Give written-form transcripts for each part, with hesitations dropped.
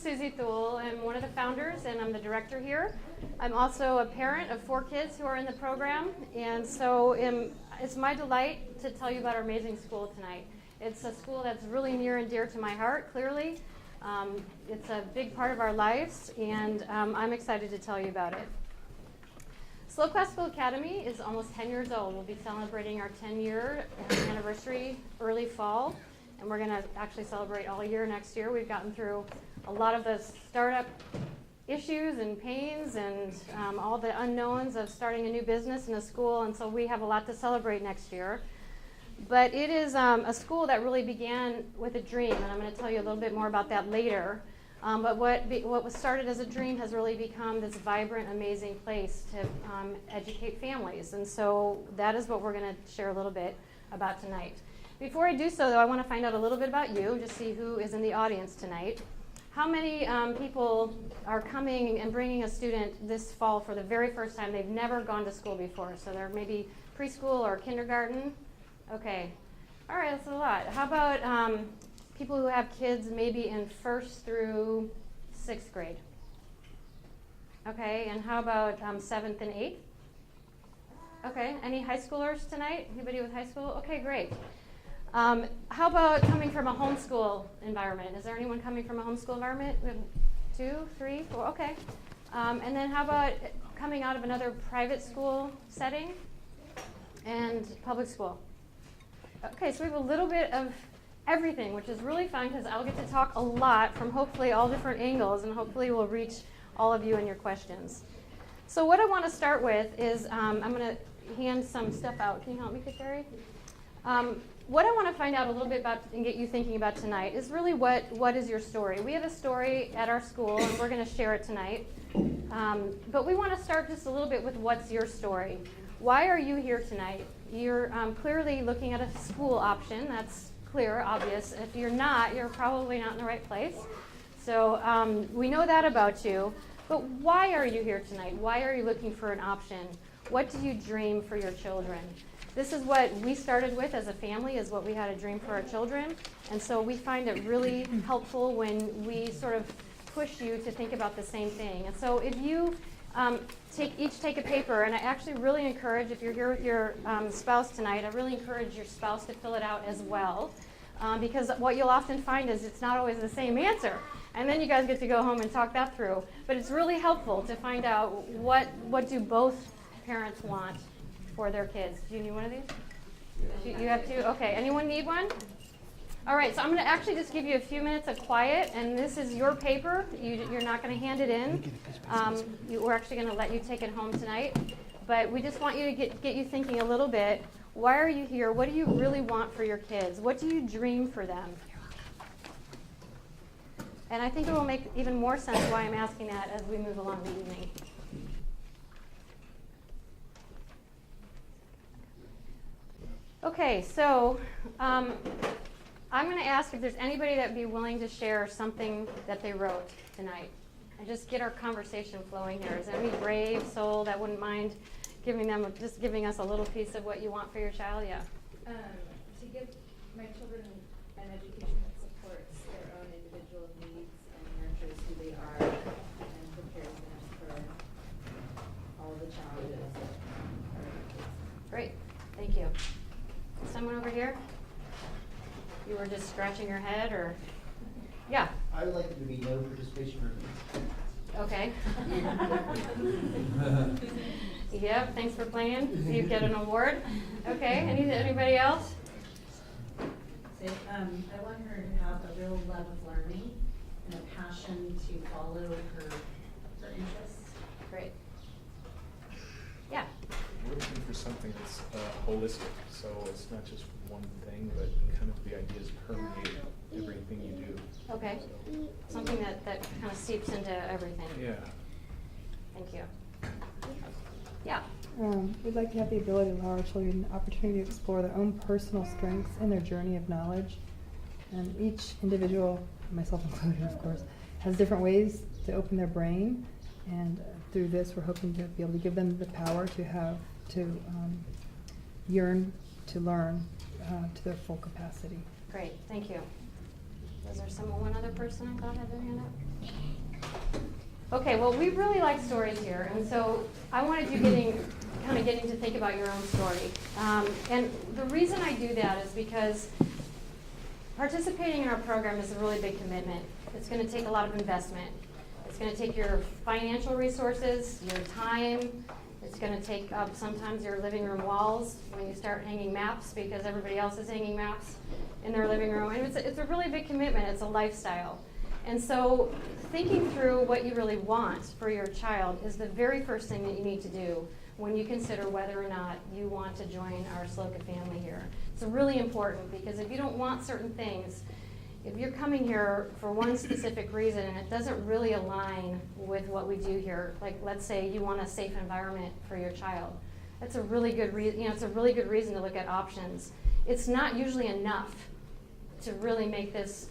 Susie Thule. I'm one of the founders and I'm the director here. I'm also a parent of 4 kids who are in the program, and so it's my delight to tell you about our amazing school tonight. It's a school that's really near and dear to my heart, clearly. It's a big part of our lives, and I'm excited to tell you about it. SLOCA Classical Academy is almost 10 years old. We'll be celebrating our 10-year anniversary early fall, and we're going to actually celebrate all year next year. We've gotten through a lot of the startup issues and pains and all the unknowns of starting a new business in a school, and so we have a lot to celebrate next year. But it is a school that really began with a dream, and I'm going to tell you a little bit more about that later. But what was started as a dream has really become this vibrant, amazing place to educate families, and so that is what we're going to share a little bit about tonight. Before I do so, though, I want to find out a little bit about you, just see who is in the audience tonight. How many people are coming and bringing a student this fall for the very first time? They've never gone to school before, so they're maybe preschool or kindergarten. Okay. All right, that's a lot. How about people who have kids maybe in 1st through 6th grade? Okay, and how about 7th and 8th? Okay, any high schoolers tonight? Anybody with high school? Okay, great. How about coming from a homeschool environment? Is there anyone coming from a homeschool environment? 2, 3, 4, okay. And then how about coming out of another private school setting and public school? Okay, so we have a little bit of everything, which is really fun because I'll get to talk a lot from hopefully all different angles, and hopefully we'll reach all of you and your questions. So what I want to start with is I'm going to hand some stuff out. Can you help me, Kateri? What I want to find out a little bit about and get you thinking about tonight is really what is your story. We have a story at our school, and we're going to share it tonight. But we want to start just a little bit with what's your story. Why are you here tonight? You're clearly looking at a school option. That's clear, obvious. If you're not, you're probably not in the right place. So we know that about you. But why are you here tonight? Why are you looking for an option? What do you dream for your children? This is what we started with as a family, is what we had a dream for our children. And so we find it really helpful when we sort of push you to think about the same thing. And so if you take a paper, and I actually really encourage, if you're here with your spouse tonight, I really encourage your spouse to fill it out as well. Because what you'll often find is it's not always the same answer. And then you guys get to go home and talk that through. But it's really helpful to find out what do both parents want for their kids. Do you need one of these? You have 2? Okay. Anyone need one? All right. So I'm going to actually just give you a few minutes of quiet, and this is your paper. You're not going to hand it in. We're actually going to let you take it home tonight. But we just want you to get you thinking a little bit. Why are you here? What do you really want for your kids? What do you dream for them? And I think it will make even more sense why I'm asking that as we move along the evening. Okay, so I'm going to ask if there's anybody that would be willing to share something that they wrote tonight and just get our conversation flowing here. Is there any brave soul that wouldn't mind giving us a little piece of what you want for your child? Yeah. To give my children an education that supports their own individual needs and nurtures who they are and prepares them for all the challenges that are. Great, thank you. Someone over here? You were just scratching your head, or? Yeah. I would like it to be no participation for Okay. Yep, thanks for playing. You get an award. Okay, anybody else? I want her to have a real love of learning and a passion to follow her interests. Great. Yeah. We're looking for something that's holistic, so it's not just one thing, but kind of the ideas permeate everything you do. Okay. So, Something that kind of seeps into everything. yeah. Thank you. Yeah. We'd like to have the ability to allow our children the opportunity to explore their own personal strengths in their journey of knowledge. And each individual, myself included, of course, has different ways to open their brain. And through this, we're hoping to be able to give them the power to yearn to learn to their full capacity. Great. Thank you. Was there one other person I thought had their hand up? Okay, well, we really like stories here, and so I wanted you kind of getting to think about your own story. And the reason I do that is because participating in our program is a really big commitment. It's going to take a lot of investment. It's going to take your financial resources, your time. It's going to take up sometimes your living room walls when you start hanging maps because everybody else is hanging maps in their living room. And it's a really big commitment. It's a lifestyle. And so thinking through what you really want for your child is the very first thing that you need to do when you consider whether or not you want to join our SLOCA family here. It's really important because if you don't want certain things, if you're coming here for one specific reason and it doesn't really align with what we do here, like let's say you want a safe environment for your child, that's a really good reason. It's a really good reason to look at options. It's not usually enough to really make this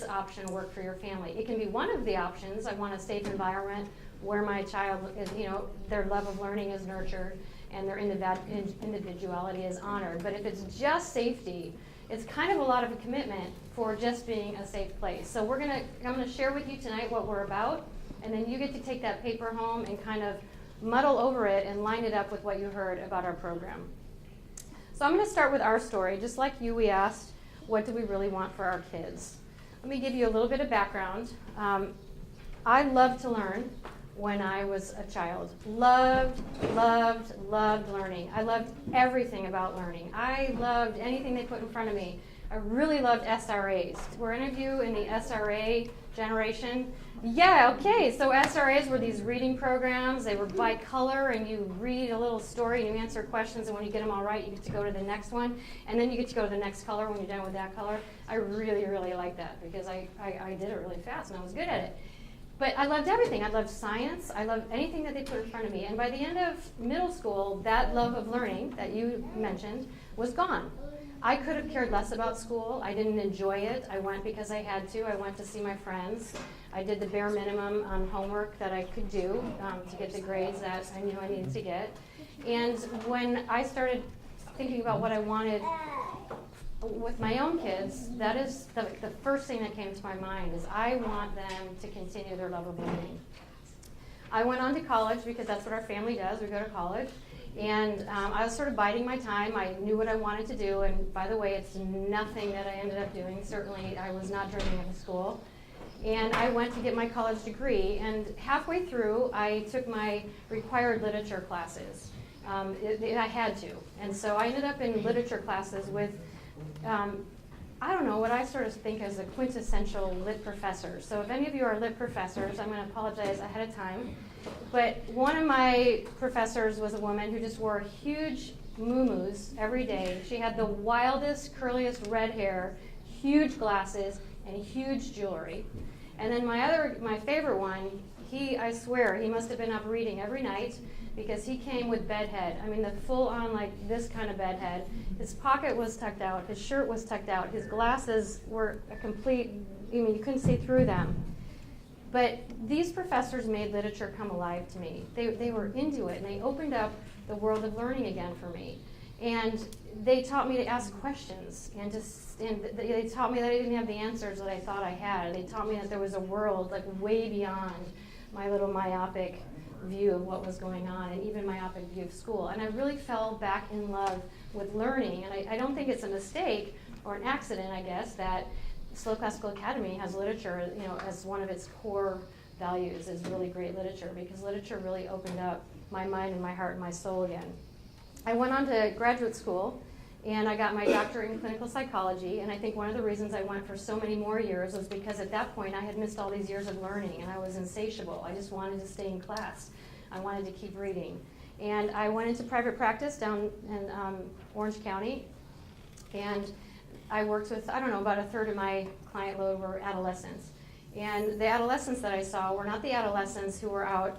option work for your family. It can be one of the options. I want a safe environment where my child is, their love of learning is nurtured and their individuality is honored. But if it's just safety, it's kind of a lot of a commitment for just being a safe place. So I'm gonna share with you tonight what we're about, and then you get to take that paper home and kind of muddle over it and line it up with what you heard about our program. So I'm gonna start with our story. Just like you, we asked, what do we really want for our kids? Let me give you a little bit of background. I loved to learn when I was a child. Loved learning. I loved everything about learning. I loved anything they put in front of me. I really loved SRAs. Were any of you in the SRA generation? Yeah, okay. So SRAs were these reading programs. They were by color, and you read a little story and you answer questions, and when you get them all right, you get to go to the next one, and then you get to go to the next color when you're done with that color. I really, really liked that because I did it really fast and I was good at it. But I loved everything. I loved science. I loved anything that they put in front of me. And by the end of middle school, that love of learning that you mentioned was gone. I could have cared less about school. I didn't enjoy it. I went because I had to. I went to see my friends. I did the bare minimum on homework that I could do to get the grades that I knew I needed to get. And when I started thinking about what I wanted with my own kids, that is the first thing that came to my mind is I want them to continue their love of learning. I went on to college because that's what our family does. We go to college. And I was sort of biding my time. I knew what I wanted to do. And by the way, it's nothing that I ended up doing. Certainly, I was not dreaming of school. And I went to get my college degree. And halfway through, I took my required literature classes. I had to. And so I ended up in literature classes with I don't know, what I sort of think as a quintessential lit professor. So if any of you are lit professors, I'm going to apologize ahead of time. But one of my professors was a woman who just wore huge muumuus every day. She had the wildest, curliest red hair, huge glasses, and huge jewelry. And then my favorite one, I swear, he must have been up reading every night because he came with bedhead. I mean, the full-on, like, this kind of bedhead. His pocket was tucked out. His shirt was tucked out. His glasses were a complete, you couldn't see through them. But these professors made literature come alive to me. They were into it, and they opened up the world of learning again for me. And they taught me to ask questions, and they taught me that I didn't have the answers that I thought I had. They taught me that there was a world, like, way beyond my little myopic view of what was going on, and even myopic view of school. And I really fell back in love with learning, and I don't think it's a mistake or an accident, I guess, that SLOCA School Academy has literature, as one of its core values is really great literature, because literature really opened up my mind and my heart and my soul again. I went on to graduate school, and I got my doctorate in clinical psychology, and I think one of the reasons I went for so many more years was because at that point I had missed all these years of learning, and I was insatiable. I just wanted to stay in class. I wanted to keep reading. And I went into private practice down in Orange County, and I worked with, about a third of my client load were adolescents. And the adolescents that I saw were not the adolescents who were out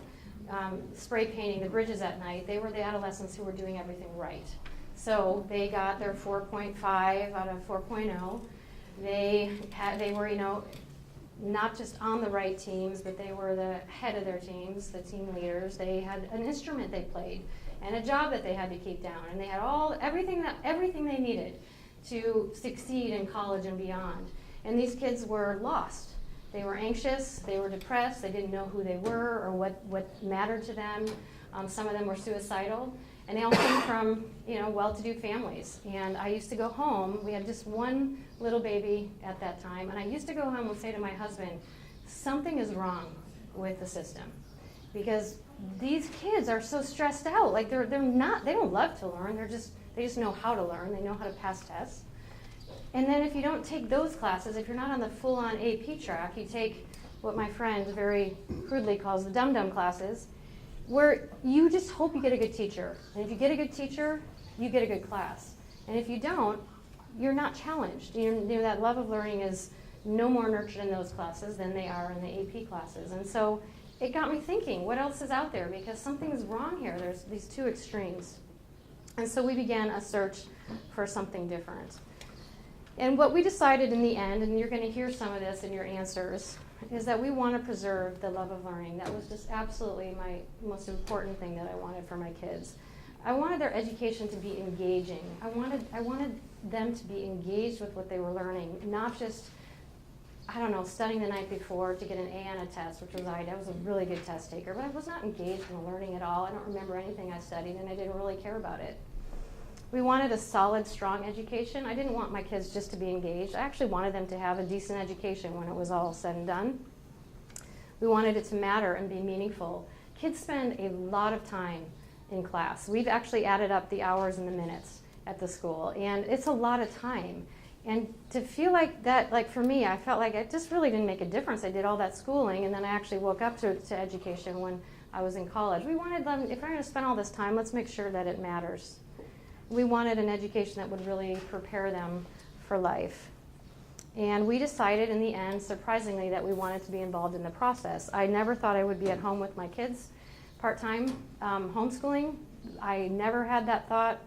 spray painting the bridges at night. They were the adolescents who were doing everything right. So they got their 4.5 out of 4.0. They were, not just on the right teams, but they were the head of their teams, the team leaders. They had an instrument they played and a job that they had to keep down, and they had everything they needed to succeed in college and beyond. And these kids were lost. They were anxious, they were depressed, they didn't know who they were or what mattered to them. Some of them were suicidal. And they all came from, well-to-do families. And I used to go home. We had just one little baby at that time. And I used to go home and say to my husband, something is wrong with the system. Because these kids are so stressed out. Like they don't love to learn. They just know how to learn. They know how to pass tests. And then if you don't take those classes, if you're not on the full-on AP track, you take what my friend very crudely calls the dum-dum classes, where you just hope you get a good teacher. And if you get a good teacher, you get a good class. And if you don't, you're not challenged. That love of learning is no more nurtured in those classes than they are in the AP classes. And so it got me thinking, what else is out there? Because something's wrong here. There's these two extremes. And so we began a search for something different. And what we decided in the end, and you're going to hear some of this in your answers, is that we want to preserve the love of learning. That was just absolutely my most important thing that I wanted for my kids. I wanted their education to be engaging. I wanted them to be engaged with what they were learning, not just, studying the night before to get an A on a test, which I was a really good test taker, but I was not engaged in the learning at all. I don't remember anything I studied, and I didn't really care about it. We wanted a solid, strong education. I didn't want my kids just to be engaged. I actually wanted them to have a decent education when it was all said and done. We wanted it to matter and be meaningful. Kids spend a lot of time in class. We've actually added up the hours and the minutes at the school, and it's a lot of time. And to feel like that, like for me, I felt like it just really didn't make a difference. I did all that schooling, and then I actually woke up to education when I was in college. We wanted them, if we're going to spend all this time, let's make sure that it matters. We wanted an education that would really prepare them for life. And we decided in the end, surprisingly, that we wanted to be involved in the process. I never thought I would be at home with my kids part-time homeschooling. I never had that thought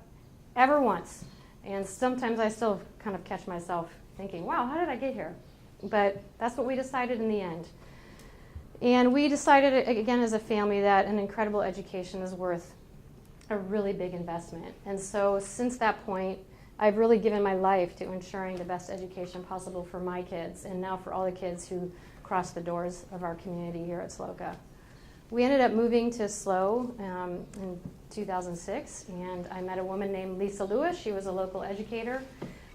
ever once. And sometimes I still kind of catch myself thinking, wow, how did I get here? But that's what we decided in the end. And we decided, again, as a family, that an incredible education is worth a really big investment. And so since that point, I've really given my life to ensuring the best education possible for my kids, and now for all the kids who cross the doors of our community here at SLOCA. We ended up moving to SLO in 2006, and I met a woman named Lisa Lewis. She was a local educator,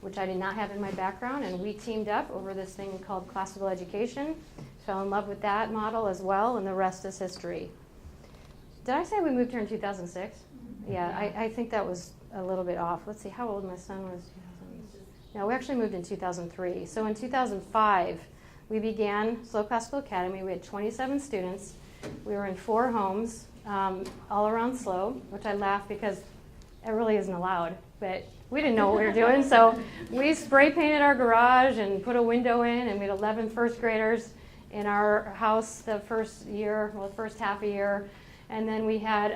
which I did not have in my background, and we teamed up over this thing called classical education, fell in love with that model as well, and the rest is history. Did I say we moved here in 2006? Yeah, I think that was a little bit off. Let's see, how old my son was. No, we actually moved in 2003. So in 2005, we began SLO Classical Academy. We had 27 students. We were in 4 homes all around SLO, which I laugh because it really isn't allowed. But we didn't know what we were doing, so we spray painted our garage and put a window in, and we had 11 first graders in our house the first half a year. And then we had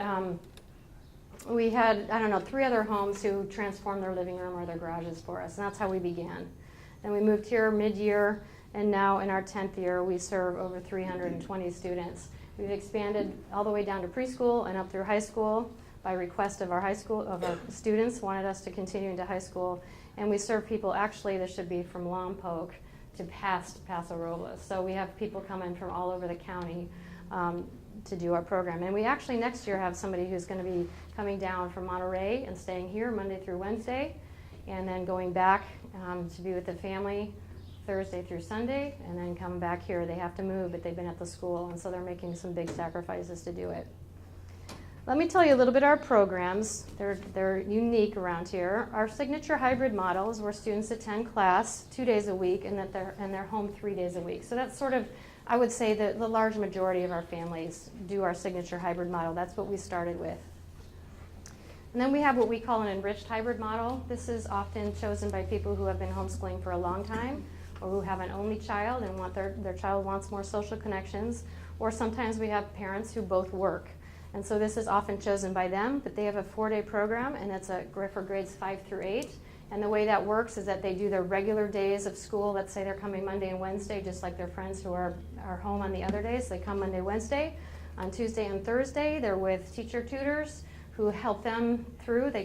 3 other homes who transformed their living room or their garages for us, and that's how we began. Then we moved here mid-year, and now in our 10th year, we serve over 320 students. We've expanded all the way down to preschool and up through high school by request of our students wanted us to continue into high school, and we serve people, actually, this should be from Lompoc to past Paso Robles. So we have people coming from all over the county to do our program. And we actually next year have somebody who's going to be coming down from Monterey and staying here Monday through Wednesday, and then going back to be with the family Thursday through Sunday, and then come back here. They have to move, but they've been at the school, and so they're making some big sacrifices to do it. Let me tell you a little bit of our programs. They're unique around here. Our signature hybrid model is where students attend class 2 days a week, and they're home 3 days a week. So that's sort of, I would say, that the large majority of our families do our signature hybrid model. That's what we started with. And then we have what we call an enriched hybrid model. This is often chosen by people who have been homeschooling for a long time, or who have an only child and want their child wants more social connections, or sometimes we have parents who both work. And so this is often chosen by them, but they have a 4-day program, and it's for grades 5 through 8. And the way that works is that they do their regular days of school. Let's say they're coming Monday and Wednesday, just like their friends who are home on the other days. They come Monday, Wednesday. On Tuesday and Thursday, they're with teacher tutors who help them through. The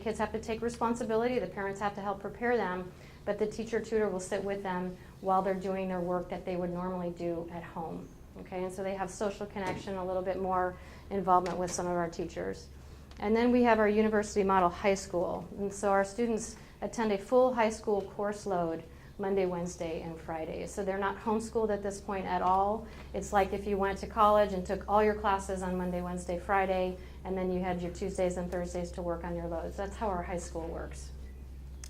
kids have to take responsibility. The parents have to help prepare them. but the teacher tutor will sit with them while they're doing their work that they would normally do at home. Okay, and so they have social connection, a little bit more involvement with some of our teachers. And then we have our University Model High School. And so our students attend a full high school course load Monday, Wednesday, and Friday. So they're not homeschooled at this point at all. It's like if you went to college and took all your classes on Monday, Wednesday, Friday, and then you had your Tuesdays and Thursdays to work on your loads. That's how our high school works.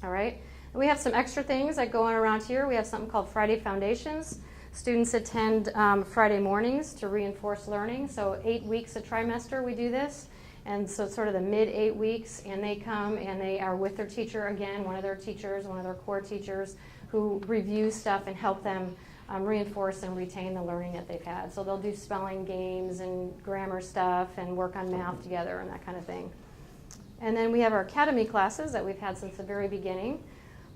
All right? We have some extra things that go on around here. We have something called Friday Foundations. Students attend Friday mornings to reinforce learning. So 8 weeks a trimester we do this. And so it's sort of the mid 8 weeks, and they come and they are with their teacher again, one of their teachers, one of their core teachers, who review stuff and help them reinforce and retain the learning that they've had. So they'll do spelling games and grammar stuff and work on math together and that kind of thing. And then we have our academy classes that we've had since the very beginning.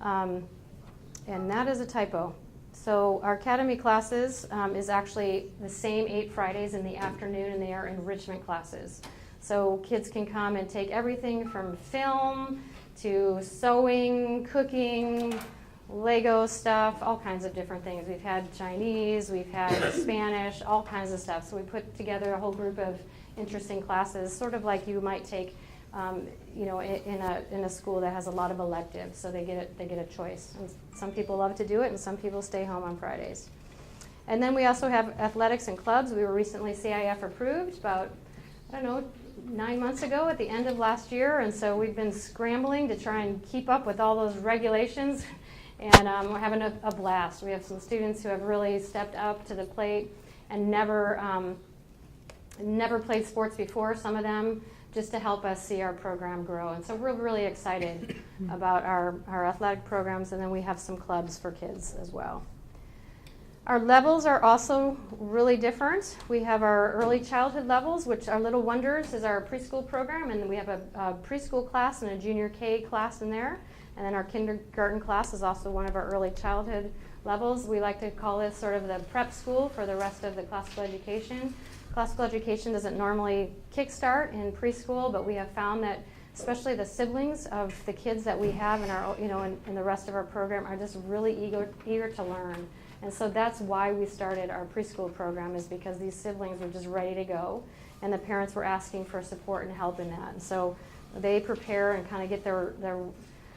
And that is a typo. So our academy classes is actually the same 8 Fridays in the afternoon, and they are enrichment classes. So kids can come and take everything from film to sewing, cooking, Lego stuff, all kinds of different things. We've had Chinese, we've had Spanish, all kinds of stuff. So we put together a whole group of interesting classes, sort of like you might take, in a school that has a lot of electives. So they get a choice. And some people love to do it, and some people stay home on Fridays. And then we also have athletics and clubs. We were recently CIF approved about, 9 months ago at the end of last year, and so we've been scrambling to try and keep up with all those regulations, and we're having a blast. We have some students who have really stepped up to the plate and never played sports before, some of them, just to help us see our program grow. And so we're really excited about our athletic programs, and then we have some clubs for kids as well. Our levels are also really different. We have our early childhood levels, which are Little Wonders is our preschool program, and we have a preschool class and a junior K class in there. And then our kindergarten class is also one of our early childhood levels. We like to call this sort of the prep school for the rest of the classical education. Classical education doesn't normally kickstart in preschool, but we have found that especially the siblings of the kids that we have in our, in the rest of our program are just really eager to learn. And so that's why we started our preschool program, is because these siblings were just ready to go, and the parents were asking for support and help in that. And so they prepare and kind of get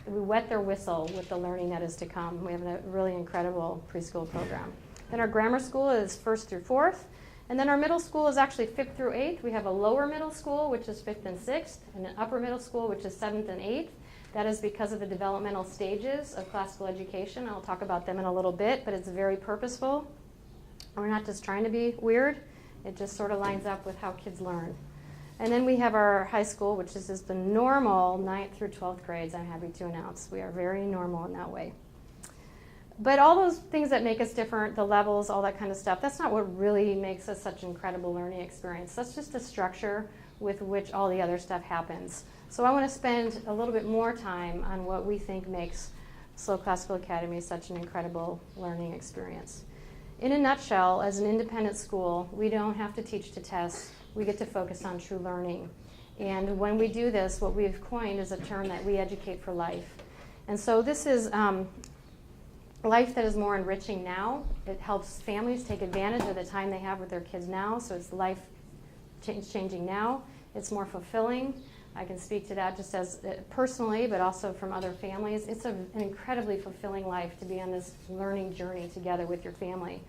we wet their whistle with the learning that is to come. We have a really incredible preschool program. Then our grammar school is 1st through 4th. And then our middle school is actually 5th through 8th. We have a lower middle school, which is 5th and 6th, and an upper middle school, which is 7th and 8th. That is because of the developmental stages of classical education. I'll talk about them in a little bit, but it's very purposeful. We're not just trying to be weird. It just sort of lines up with how kids learn. And then we have our high school, which is just the normal 9th through 12th grades, I'm happy to announce. We are very normal in that way. But all those things that make us different, the levels, all that kind of stuff, that's not what really makes us such an incredible learning experience. That's just the structure with which all the other stuff happens. So I want to spend a little bit more time on what we think makes SLO Classical Academy such an incredible learning experience. In a nutshell, as an independent school, we don't have to teach to test. We get to focus on true learning. And when we do this, what we've coined is a term that we educate for life. And so this is life that is more enriching now. It helps families take advantage of the time they have with their kids now, so it's life changing now. It's more fulfilling. I can speak to that just as personally, but also from other families. It's an incredibly fulfilling life to be on this learning journey together with your family.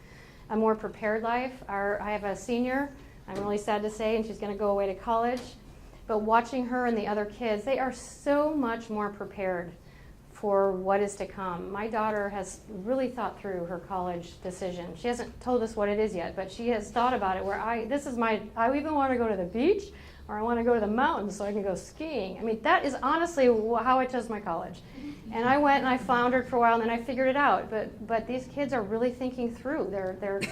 A more prepared life. I have a senior, I'm really sad to say, and she's going to go away to college. But watching her and the other kids, they are so much more prepared for what is to come. My daughter has really thought through her college decision. She hasn't told us what it is yet, but she has thought about it where I even want to go to the beach, or I want to go to the mountains so I can go skiing. I mean, that is honestly how I chose my college. And I went and I floundered for a while, and then I figured it out. But these kids are really thinking through. They're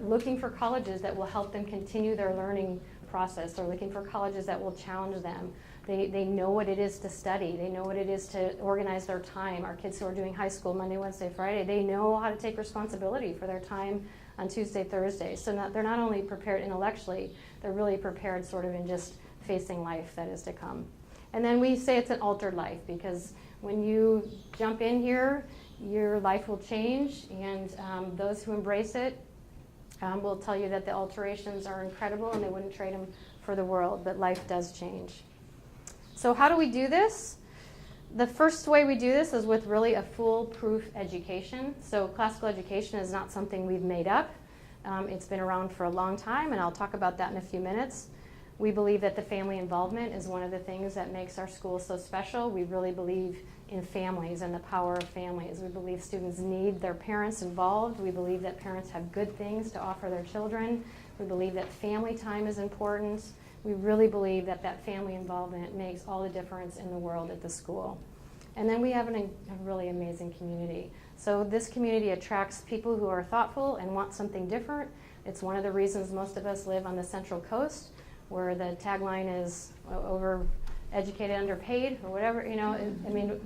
looking for colleges that will help them continue their learning process. They're looking for colleges that will challenge them. They know what it is to study. They know what it is to organize their time. Our kids who are doing high school Monday, Wednesday, Friday, they know how to take responsibility for their time on Tuesday, Thursday. So they're not only prepared intellectually, they're really prepared sort of in just facing life that is to come. And then we say it's an altered life, because when you jump in here, your life will change, and those who embrace it will tell you that the alterations are incredible and they wouldn't trade them for the world, but life does change. So how do we do this? The first way we do this is with really a foolproof education. So classical education is not something we've made up. It's been around for a long time, and I'll talk about that in a few minutes. We believe that the family involvement is one of the things that makes our school so special. We really believe in families and the power of families. We believe students need their parents involved. We believe that parents have good things to offer their children. We believe that family time is important. We really believe that that family involvement makes all the difference in the world at the school. And then we have a really amazing community. So this community attracts people who are thoughtful and want something different. It's one of the reasons most of us live on the Central Coast, where the tagline is over-educated, underpaid, or whatever. You know, I mean,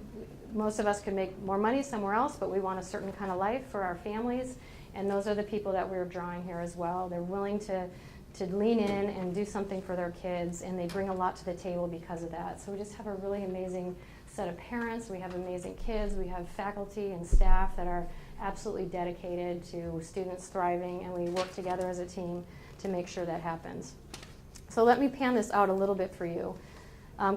most of us could make more money somewhere else, but we want a certain kind of life for our families, and those are the people that we're drawing here as well. They're willing to lean in and do something for their kids, and they bring a lot to the table because of that. So we just have a really amazing set of parents, we have amazing kids, we have faculty and staff that are absolutely dedicated to students thriving, and we work together as a team to make sure that happens. So let me pan this out a little bit for you.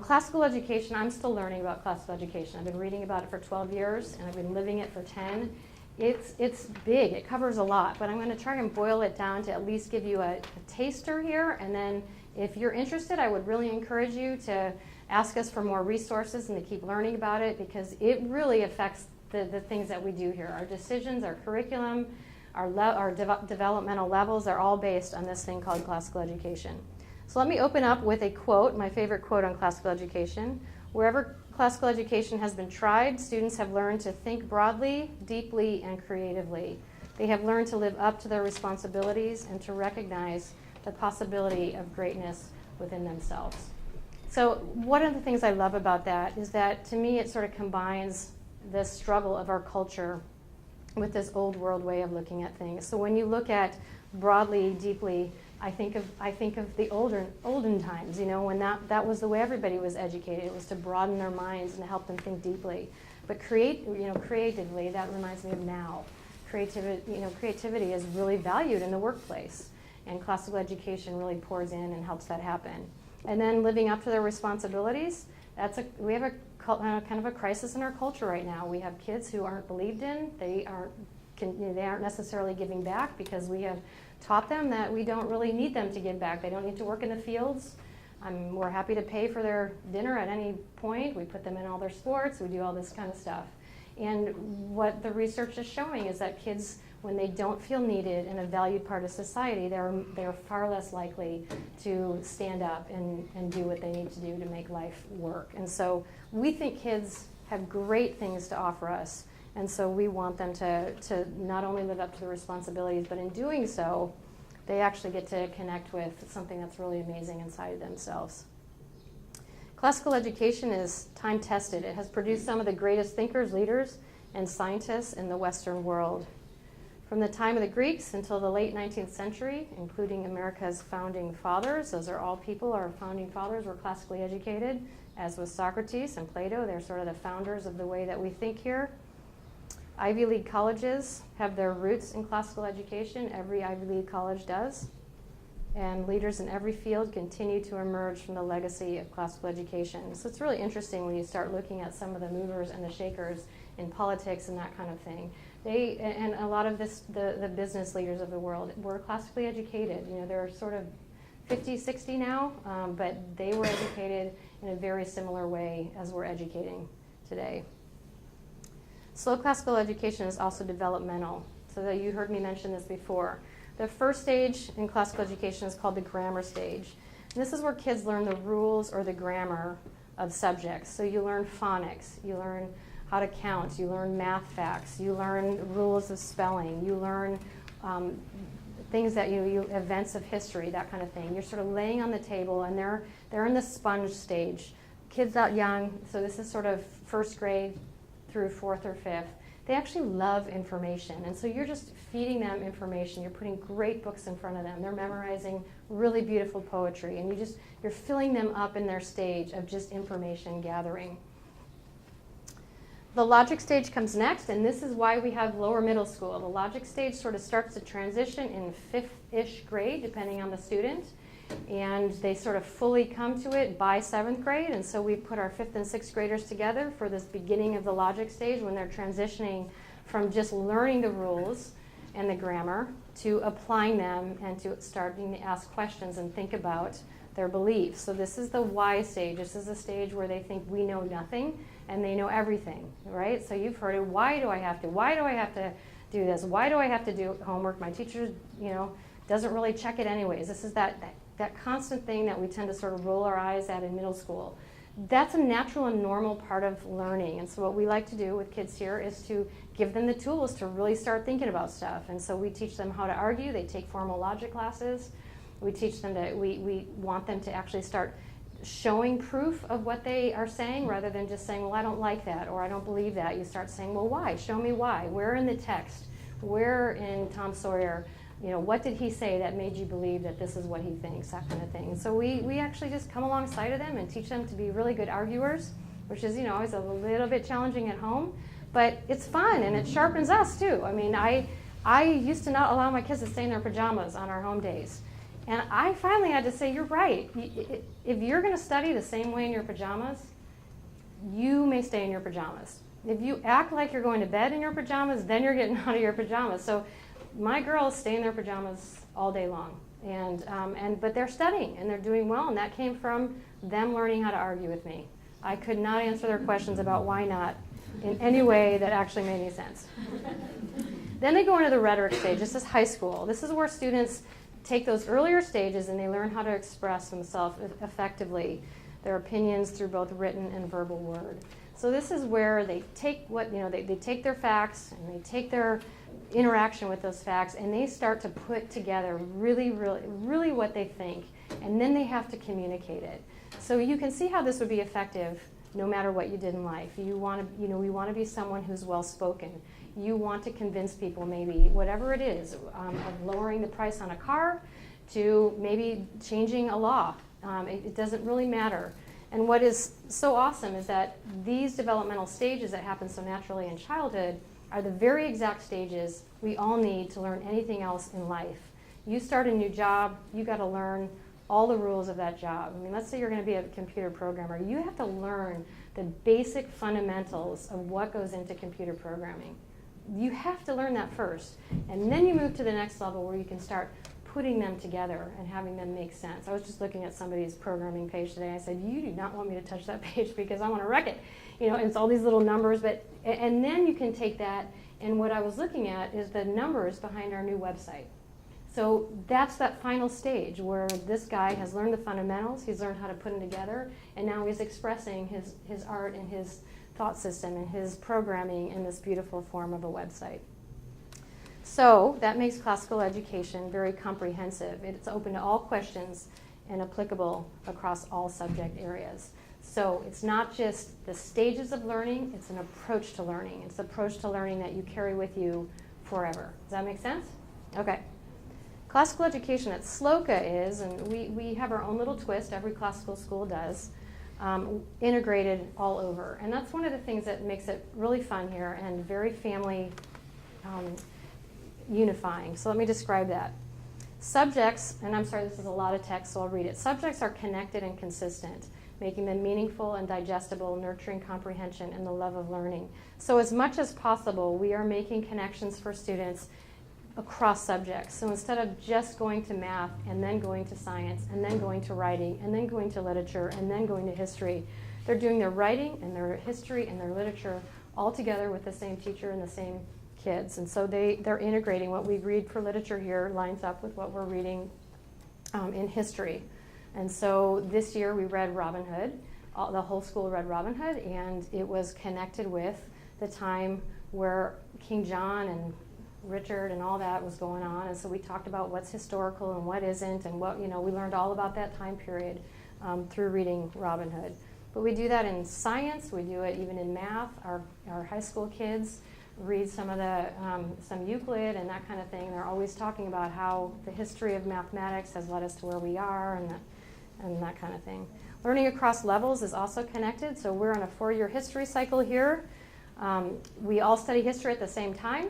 Classical education, I'm still learning about classical education. I've been reading about it for 12 years, and I've been living it for 10. It's big, it covers a lot, but I'm going to try and boil it down to at least give you a taster here, and then if you're interested, I would really encourage you to ask us for more resources and to keep learning about it, because it really affects the things that we do here. Our decisions, our curriculum, our developmental levels are all based on this thing called classical education. So let me open up with a quote, my favorite quote on classical education. Wherever classical education has been tried, students have learned to think broadly, deeply, and creatively. They have learned to live up to their responsibilities and to recognize the possibility of greatness within themselves. So one of the things I love about that is that, to me, it sort of combines the struggle of our culture with this old world way of looking at things. So when you look at broadly, deeply, I think of the olden times, you know, when that was the way everybody was educated. It was to broaden their minds and to help them think deeply. But creatively, that reminds me of now. Creativity is really valued in the workplace, and classical education really pours in and helps that happen. And then living up to their responsibilities, we have a kind of a crisis in our culture right now. We have kids who aren't believed in. They aren't necessarily giving back because we have taught them that we don't really need them to give back. They don't need to work in the fields. We're happy to pay for their dinner at any point. We put them in all their sports. We do all this kind of stuff. And what the research is showing is that kids, when they don't feel needed and a valued part of society, they're far less likely to stand up and do what they need to do to make life work. And so we think kids have great things to offer us. And so we want them to not only live up to the responsibilities, but in doing so, they actually get to connect with something that's really amazing inside of themselves. Classical education is time-tested. It has produced some of the greatest thinkers, leaders, and scientists in the Western world. From the time of the Greeks until the late 19th century, including America's founding fathers, those are all people, our founding fathers were classically educated, as was Socrates and Plato. They're sort of the founders of the way that we think here. Ivy League colleges have their roots in classical education. Every Ivy League college does. And leaders in every field continue to emerge from the legacy of classical education. So it's really interesting when you start looking at some of the movers and the shakers in politics and that kind of thing. And a lot of the business leaders of the world were classically educated. You know, they're sort of 50, 60 now, but they were educated in a very similar way as we're educating today. Slow classical education is also developmental. So that you heard me mention this before. The first stage in classical education is called the grammar stage. And this is where kids learn the rules or the grammar of subjects. So you learn phonics, you learn how to count, you learn math facts, you learn rules of spelling, you learn things that events of history, that kind of thing. You're sort of laying on the table, and they're in the sponge stage. Kids that young, so this is sort of first grade through fourth or fifth. They actually love information, and so you're just feeding them information. You're putting great books in front of them. They're memorizing really beautiful poetry, and you're filling them up in their stage of just information gathering. The logic stage comes next, and this is why we have lower middle school. The logic stage sort of starts to transition in 5th-ish grade, depending on the student, and they sort of fully come to it by 7th grade, and so we put our 5th and 6th graders together for this beginning of the logic stage when they're transitioning from just learning the rules and the grammar to applying them and to starting to ask questions and think about their beliefs. So this is the why stage. This is the stage where they think we know nothing and they know everything, right? So you've heard it. Why do I have to do this? Why do I have to do homework? My teacher, doesn't really check it anyways. This is that constant thing that we tend to sort of roll our eyes at in middle school. That's a natural and normal part of learning. And so what we like to do with kids here is to give them the tools to really start thinking about stuff. And so we teach them how to argue. They take formal logic classes. We teach them we want them to actually start showing proof of what they are saying rather than just saying, well, I don't like that or I don't believe that. You start saying, well, why? Show me why. Where in the text? Where in Tom Sawyer? What did he say that made you believe that this is what he thinks, that kind of thing. So we actually just come alongside of them and teach them to be really good arguers, which is, always a little bit challenging at home, but it's fun and it sharpens us too. I mean, I used to not allow my kids to stay in their pajamas on our home days. And I finally had to say, you're right. If you're going to study the same way in your pajamas, you may stay in your pajamas. If you act like you're going to bed in your pajamas, then you're getting out of your pajamas. So my girls stay in their pajamas all day long. But they're studying and they're doing well, and that came from them learning how to argue with me. I could not answer their questions about why not in any way that actually made any sense. Then they go into the rhetoric stage. This is high school. This is where students take those earlier stages and they learn how to express themselves effectively, their opinions through both written and verbal word. So this is where they take they take their facts and they take their interaction with those facts and they start to put together really what they think, and then they have to communicate it. So you can see how this would be effective no matter what you did in life. We want to be someone who's well spoken. You want to convince people, maybe whatever it is, of lowering the price on a car to maybe changing a law. It doesn't really matter. And what is so awesome is that these developmental stages that happen so naturally in childhood are the very exact stages we all need to learn anything else in life. You start a new job, you got to learn all the rules of that job. I mean, let's say you're going to be a computer programmer. You have to learn the basic fundamentals of what goes into computer programming. You have to learn that first, and then you move to the next level where you can start putting them together and having them make sense. I was just looking at somebody's programming page today. I said, you do not want me to touch that page because I want to wreck it. And it's all these little numbers, and then you can take that, and what I was looking at is the numbers behind our new website. So that's that final stage where this guy has learned the fundamentals, he's learned how to put them together, and now he's expressing his art and his thought system and his programming in this beautiful form of a website. So that makes classical education very comprehensive. It's open to all questions and applicable across all subject areas. So it's not just the stages of learning, it's an approach to learning. It's an approach to learning that you carry with you forever. Does that make sense? Okay. Classical education at SLOCA is, and we have our own little twist, every classical school does, integrated all over. And that's one of the things that makes it really fun here and very family unifying. So let me describe that. Subjects, and I'm sorry, this is a lot of text, so I'll read it. Subjects are connected and consistent, making them meaningful and digestible, nurturing comprehension and the love of learning. So as much as possible, we are making connections for students across subjects. So instead of just going to math and then going to science and then going to writing and then going to literature and then going to history, they're doing their writing and their history and their literature all together with the same teacher and the same kids. And so they're integrating. What we read for literature here lines up with what we're reading in history. And so this year we read Robin Hood. The whole school read Robin Hood, and it was connected with the time where King John and Richard and all that was going on. And so we talked about what's historical and what isn't, and what, we learned all about that time period through reading Robin Hood. But we do that in science, we do it even in math. Our high school kids read some of the some Euclid and that kind of thing. They're always talking about how the history of mathematics has led us to where we are and that kind of thing. Learning across levels is also connected. So we're on a 4-year history cycle here. We all study history at the same time,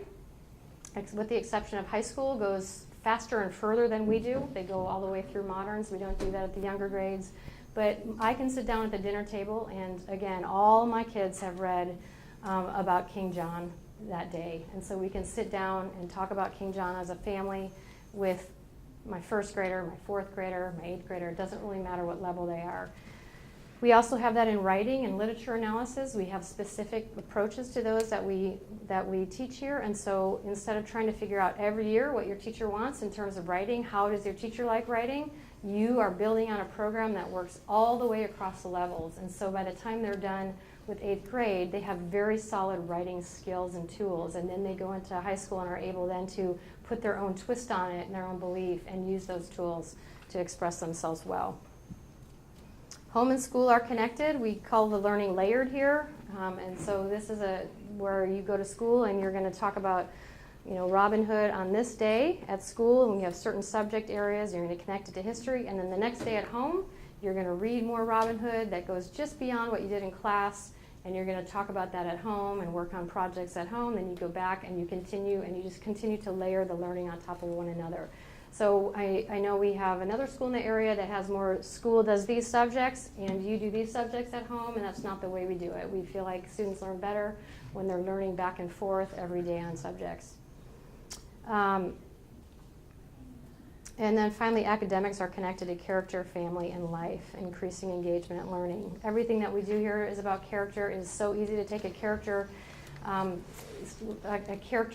with the exception of high school, goes faster and further than we do. They go all the way through moderns. We don't do that at the younger grades. But I can sit down at the dinner table, and again, all my kids have read about King John that day. And so we can sit down and talk about King John as a family with my first grader, my fourth grader, my eighth grader. It doesn't really matter what level they are. We also have that in writing and literature analysis. We have specific approaches to those that we teach here. And so instead of trying to figure out every year what your teacher wants in terms of writing, how does your teacher like writing, you are building on a program that works all the way across the levels. And so by the time they're done with 8th grade, they have very solid writing skills and tools. And then they go into high school and are able then to put their own twist on it and their own belief and use those tools to express themselves well. Home and school are connected. We call the learning layered here. And so this is where you go to school and you're going to talk about Robin Hood on this day at school, and we have certain subject areas. You're going to connect it to history. And then the next day at home, you're going to read more Robin Hood that goes just beyond what you did in class, and you're going to talk about that at home and work on projects at home. Then you go back and you just continue to layer the learning on top of one another. So I know we have another school in the area that has more school does these subjects and you do these subjects at home, and that's not the way we do it. We feel like students learn better when they're learning back and forth every day on subjects. And then finally, academics are connected to character, family, and life, increasing engagement and learning. Everything that we do here is about character. It is so easy to take a character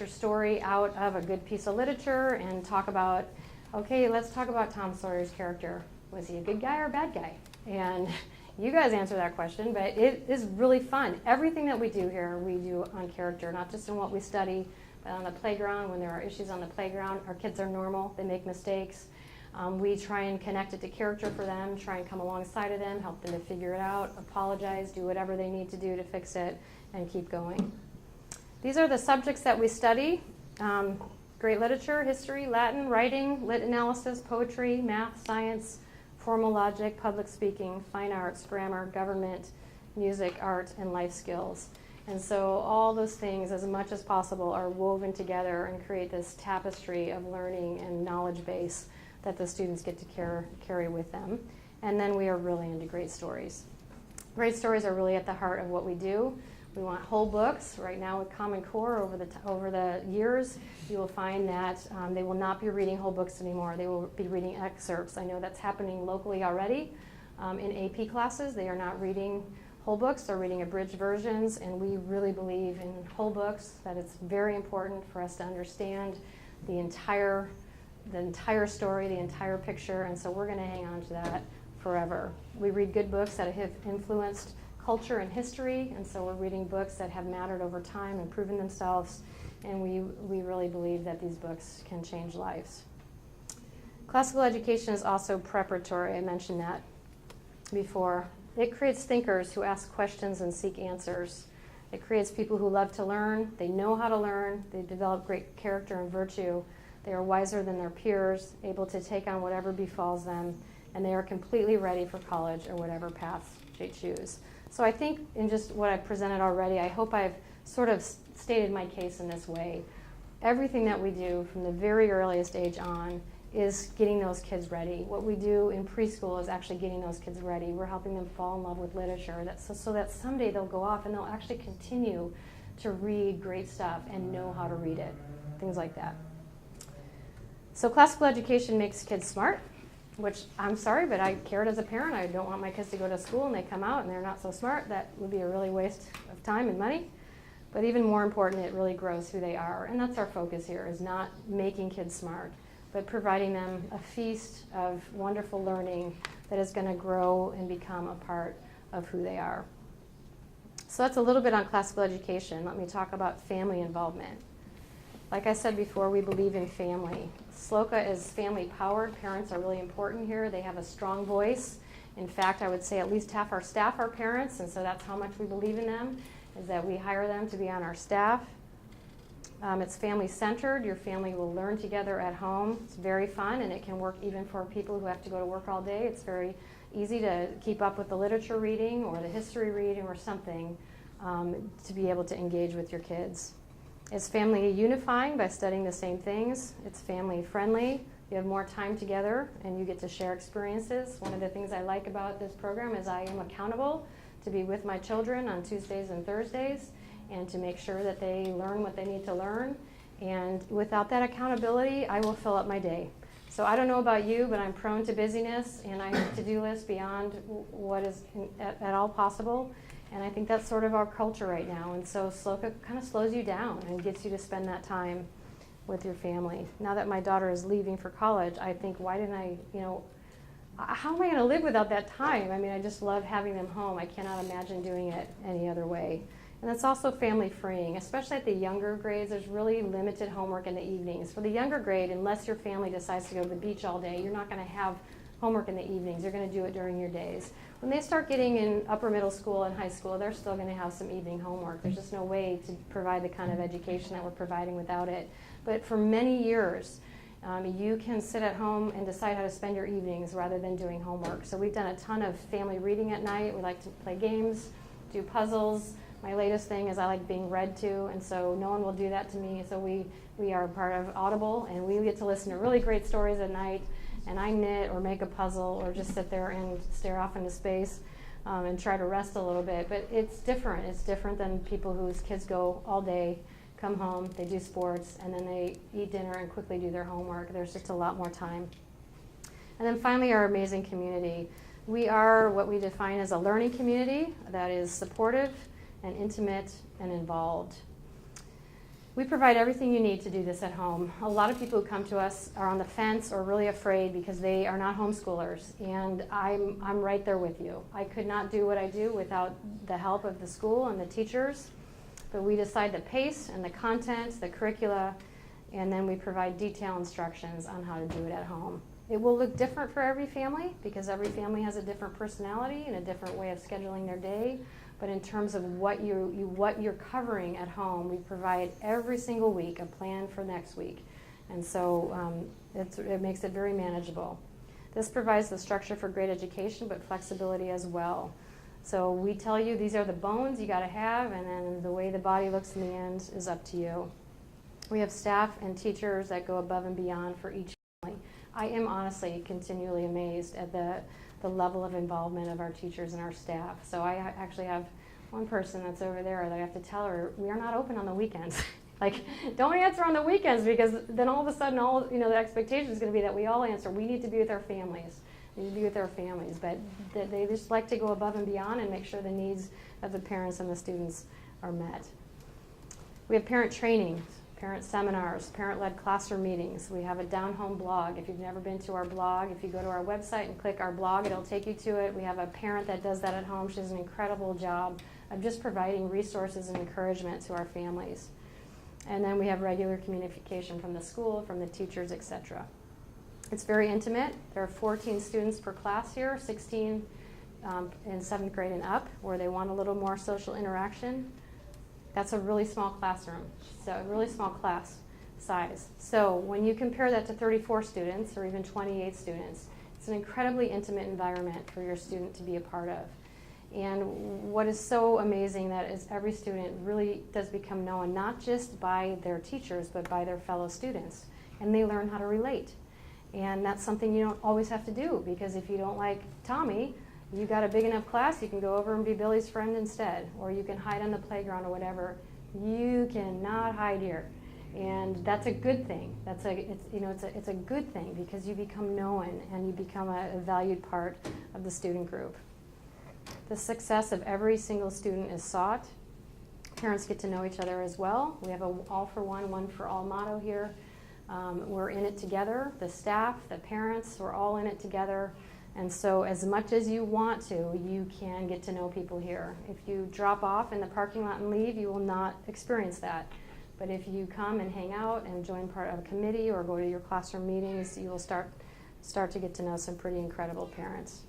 story out of a good piece of literature and talk about, okay, let's talk about Tom Sawyer's character. Was he a good guy or a bad guy? And you guys answer that question, but it is really fun. Everything that we do here, we do on character, not just in what we study, but on the playground. When there are issues on the playground, our kids are normal, they make mistakes. We try and connect it to character for them, try and come alongside of them, help them to figure it out, apologize, do whatever they need to do to fix it, and keep going. These are the subjects that we study. Great literature, history, Latin, writing, lit analysis, poetry, math, science, formal logic, public speaking, fine arts, grammar, government, music, art, and life skills. And so all those things, as much as possible, are woven together and create this tapestry of learning and knowledge base that the students get to carry with them. And then we are really into great stories. Great stories are really at the heart of what we do. We want whole books. Right now with Common Core, over the years, you will find that they will not be reading whole books anymore. They will be reading excerpts. I know that's happening locally already. In AP classes, they are not reading whole books. They're reading abridged versions, and we really believe in whole books, that it's very important for us to understand the entire story, the entire picture, and so we're going to hang on to that forever. We read good books that have influenced culture and history, and so we're reading books that have mattered over time and proven themselves, and we really believe that these books can change lives. Classical education is also preparatory. I mentioned that before. It creates thinkers who ask questions and seek answers. It creates people who love to learn. They know how to learn. They develop great character and virtue. They are wiser than their peers, able to take on whatever befalls them, and they are completely ready for college or whatever path they choose. So I think in just what I've presented already, I hope I've sort of stated my case in this way. Everything that we do from the very earliest age on is getting those kids ready. What we do in preschool is actually getting those kids ready. We're helping them fall in love with literature so that someday they'll go off and they'll actually continue to read great stuff and know how to read it, things like that. So classical education makes kids smart, which I'm sorry, but I care it as a parent. I don't want my kids to go to school and they come out and they're not so smart. That would be a really waste of time and money. But even more important, it really grows who they are. And that's our focus here, is not making kids smart, but providing them a feast of wonderful learning that is going to grow and become a part of who they are. So that's a little bit on classical education. Let me talk about family involvement. Like I said before, we believe in family. SLOCA is family-powered. Parents are really important here. They have a strong voice. In fact, I would say at least half our staff are parents, and so that's how much we believe in them, is that we hire them to be on our staff. It's family-centered. Your family will learn together at home. It's very fun, and it can work even for people who have to go to work all day. It's very easy to keep up with the literature reading or the history reading or something to be able to engage with your kids. It's family unifying by studying the same things. It's family friendly. You have more time together and you get to share experiences. One of the things I like about this program is I am accountable to be with my children on Tuesdays and Thursdays and to make sure that they learn what they need to learn. And without that accountability, I will fill up my day. So I don't know about you, but I'm prone to busyness and I have to-do lists beyond what is at all possible. And I think that's sort of our culture right now. And so SLOCA kind of slows you down and gets you to spend that time with your family. Now that my daughter is leaving for college, I think, why didn't I, how am I going to live without that time? I mean, I just love having them home. I cannot imagine doing it any other way. And it's also family freeing, especially at the younger grades. There's really limited homework in the evenings. For the younger grade, unless your family decides to go to the beach all day, you're not going to have homework in the evenings. You're going to do it during your days. When they start getting in upper middle school and high school, they're still going to have some evening homework. There's just no way to provide the kind of education that we're providing without it. But for many years, you can sit at home and decide how to spend your evenings rather than doing homework. So we've done a ton of family reading at night. We like to play games, do puzzles. My latest thing is I like being read to, and so no one will do that to me. So we are part of Audible, and we get to listen to really great stories at night. And I knit or make a puzzle or just sit there and stare off into space and try to rest a little bit. But it's different. It's different than people whose kids go all day, come home, they do sports, and then they eat dinner and quickly do their homework. There's just a lot more time. And then finally, our amazing community. We are what we define as a learning community that is supportive and intimate and involved. We provide everything you need to do this at home. A lot of people who come to us are on the fence or really afraid because they are not homeschoolers, and I'm right there with you. I could not do what I do without the help of the school and the teachers, but we decide the pace and the content, the curricula, and then we provide detailed instructions on how to do it at home. It will look different for every family because every family has a different personality and a different way of scheduling their day. But in terms of what you're covering at home, we provide every single week a plan for next week. And so it makes it very manageable. This provides the structure for great education, but flexibility as well. So we tell you these are the bones you got to have, and then the way the body looks in the end is up to you. We have staff and teachers that go above and beyond for each family. I am honestly continually amazed at the level of involvement of our teachers and our staff. So I actually have one person that's over there that I have to tell her, we are not open on the weekends. Like, don't answer on the weekends, because then all of a sudden the expectation is going to be that we all answer. We need to be with our families. We need to be with our families. But they just like to go above and beyond and make sure the needs of the parents and the students are met. We have parent trainings, parent seminars, parent-led classroom meetings. We have a down-home blog. If you've never been to our blog, if you go to our website and click our blog, it'll take you to it. We have a parent that does that at home. She does an incredible job of just providing resources and encouragement to our families. And then we have regular communication from the school, from the teachers, etc. It's very intimate. There are 14 students per class here, 16 in 7th grade and up, where they want a little more social interaction. That's a really small classroom, so a really small class size. So when you compare that to 34 students or even 28 students, it's an incredibly intimate environment for your student to be a part of. And what is so amazing that is every student really does become known, not just by their teachers, but by their fellow students. And they learn how to relate. And that's something you don't always have to do, because if you don't like Tommy, you got a big enough class, you can go over and be Billy's friend instead, or you can hide on the playground or whatever. You cannot hide here, and that's a good thing. It's a good thing, because you become known and you become a valued part of the student group. The success of every single student is sought. Parents get to know each other as well. We have an all for one, one for all motto here. We're in it together. The staff, the parents, we're all in it together. And so as much as you want to, you can get to know people here. If you drop off in the parking lot and leave, you will not experience that. But if you come and hang out and join part of a committee or go to your classroom meetings, you will start to get to know some pretty incredible parents.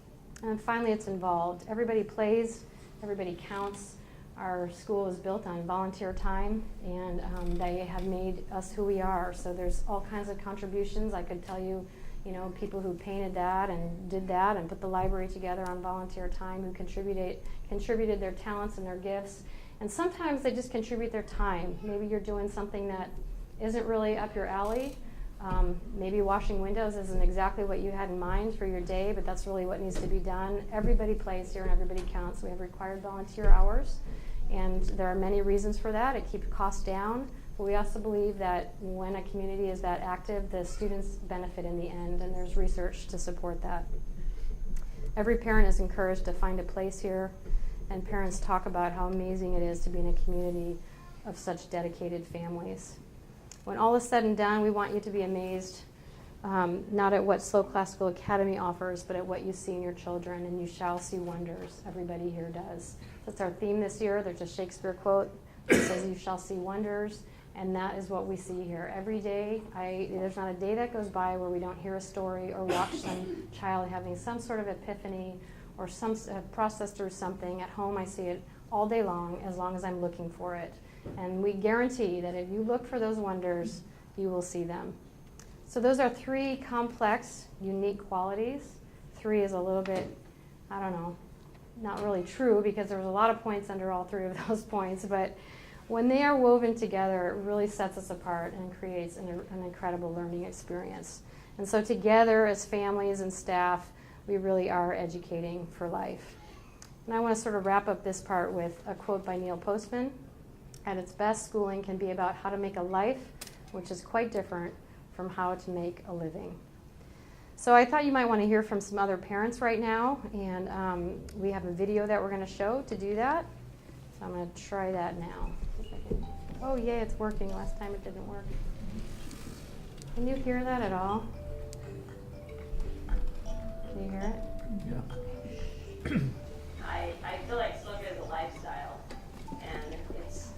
And finally, it's involved. Everybody plays, everybody counts. Our school is built on volunteer time, and they have made us who we are. So there's all kinds of contributions. I could tell you, you know, people who painted that and did that and put the library together on volunteer time, who contributed their talents and their gifts. And sometimes they just contribute their time. Maybe you're doing something that isn't really up your alley. Maybe washing windows isn't exactly what you had in mind for your day, but that's really what needs to be done. Everybody plays here and everybody counts. We have required volunteer hours, and there are many reasons for that. It keeps costs down, but we also believe that when a community is that active, the students benefit in the end, and there's research to support that. Every parent is encouraged to find a place here, and parents talk about how amazing it is to be in a community of such dedicated families. When all is said and done, we want you to be amazed, not at what SLO Classical Academy offers, but at what you see in your children, and you shall see wonders. Everybody here does. That's our theme this year. There's a Shakespeare quote that says, "You shall see wonders," and that is what we see here. Every day, there's not a day that goes by where we don't hear a story or watch some child having some sort of epiphany or some process through something. At home, I see it all day long as I'm looking for it. And we guarantee that if you look for those wonders, you will see them. So those are 3 complex, unique qualities. 3 is a little bit, I don't know, not really true, because there's a lot of points under all 3 of those points, but when they are woven together, it really sets us apart and creates an incredible learning experience. And so together as families and staff, we really are educating for life. And I want to sort of wrap up this part with a quote by Neil Postman. At its best, schooling can be about how to make a life, which is quite different from how to make a living. So I thought you might want to hear from some other parents right now, and we have a video that we're going to show to do that. So I'm going to try that now. Oh, yay, it's working. Last time it didn't work. Can you hear that at all? Can you hear it? Yeah. I feel like SLOCA is a lifestyle, and it's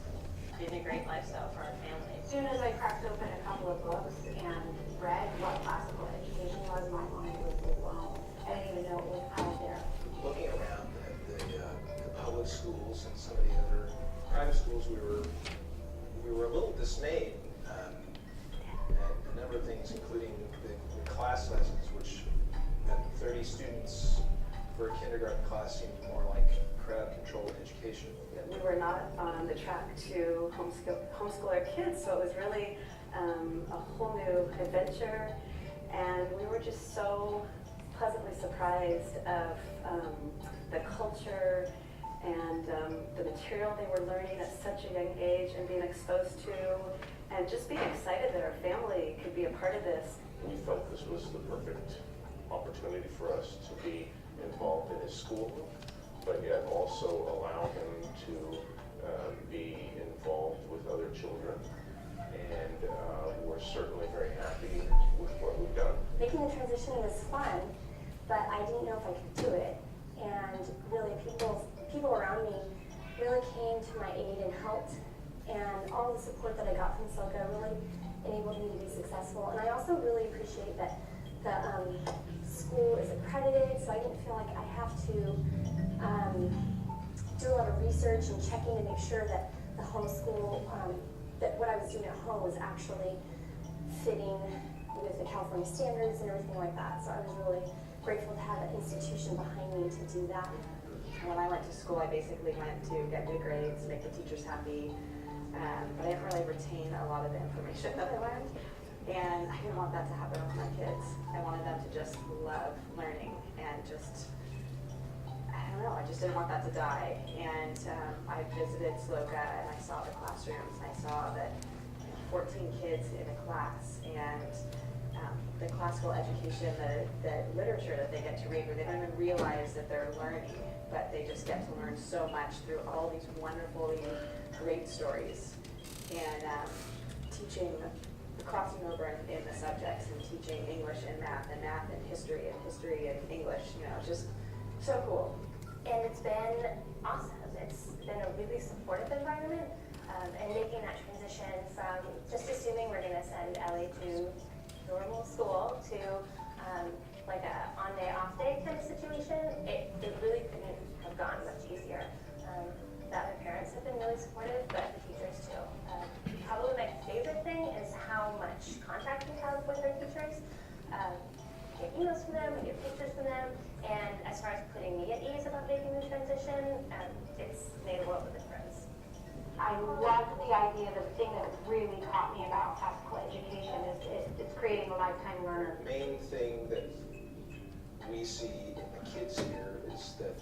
been a great lifestyle for our family. As soon as I cracked open a couple of books and read what classical education was, my mind was blown. I didn't even know it was out there. Looking around at the public schools and some of the other private schools, we were a little dismayed at a number of things, including the class sizes, which at 30 students for a kindergarten class seemed more like crowd-controlled education. We were not on the track to homeschool our kids, so it was really a whole new adventure, and we were just so pleasantly surprised of the culture and the material they were learning at such a young age and being exposed to, and just being excited that our family could be a part of this. We felt this was the perfect opportunity for us to be involved in his school, but yet also allow him to be involved with other children. And we're certainly very happy with what we've done. Making the transition was fun, but I didn't know if I could do it. And really people around me really came to my aid and helped. And all the support that I got from SLOCA really enabled me to be successful. And I also really appreciate that the school is accredited, so I didn't feel like I have to do a lot of research and checking to make sure that the homeschool, that what I was doing at home was actually fitting with the California standards and everything like that. So I was really grateful to have an institution behind me to do that. When I went to school, I basically went to get good grades, make the teachers happy, but I didn't really retain a lot of the information that I learned. And I didn't want that to happen with my kids. I wanted them to just love learning and just, I don't know, I just didn't want that to die. And I visited SLOCA and I saw the classrooms and I saw that 14 kids in a class, and the classical education, the literature that they get to read, where they don't even realize that they're learning, but they just get to learn so much through all these wonderfully great stories. And teaching, crossing over in the subjects and teaching English and math and history and English, you know, just so cool. And it's been awesome. It's been a really supportive environment, and making that transition from just assuming we're going to send Ellie to normal school to like a on-day, off-day kind of situation, it really couldn't have gone much easier. That my parents have been really supportive, but the teachers too. Probably my favorite thing is how much contact we have with our teachers. emails from them, I get pictures from them, and as far as putting me at ease about making the transition, it's made a world of difference. I love the idea. The thing that really taught me about classical education is it's creating a lifetime learner. The main thing that we see in the kids here is that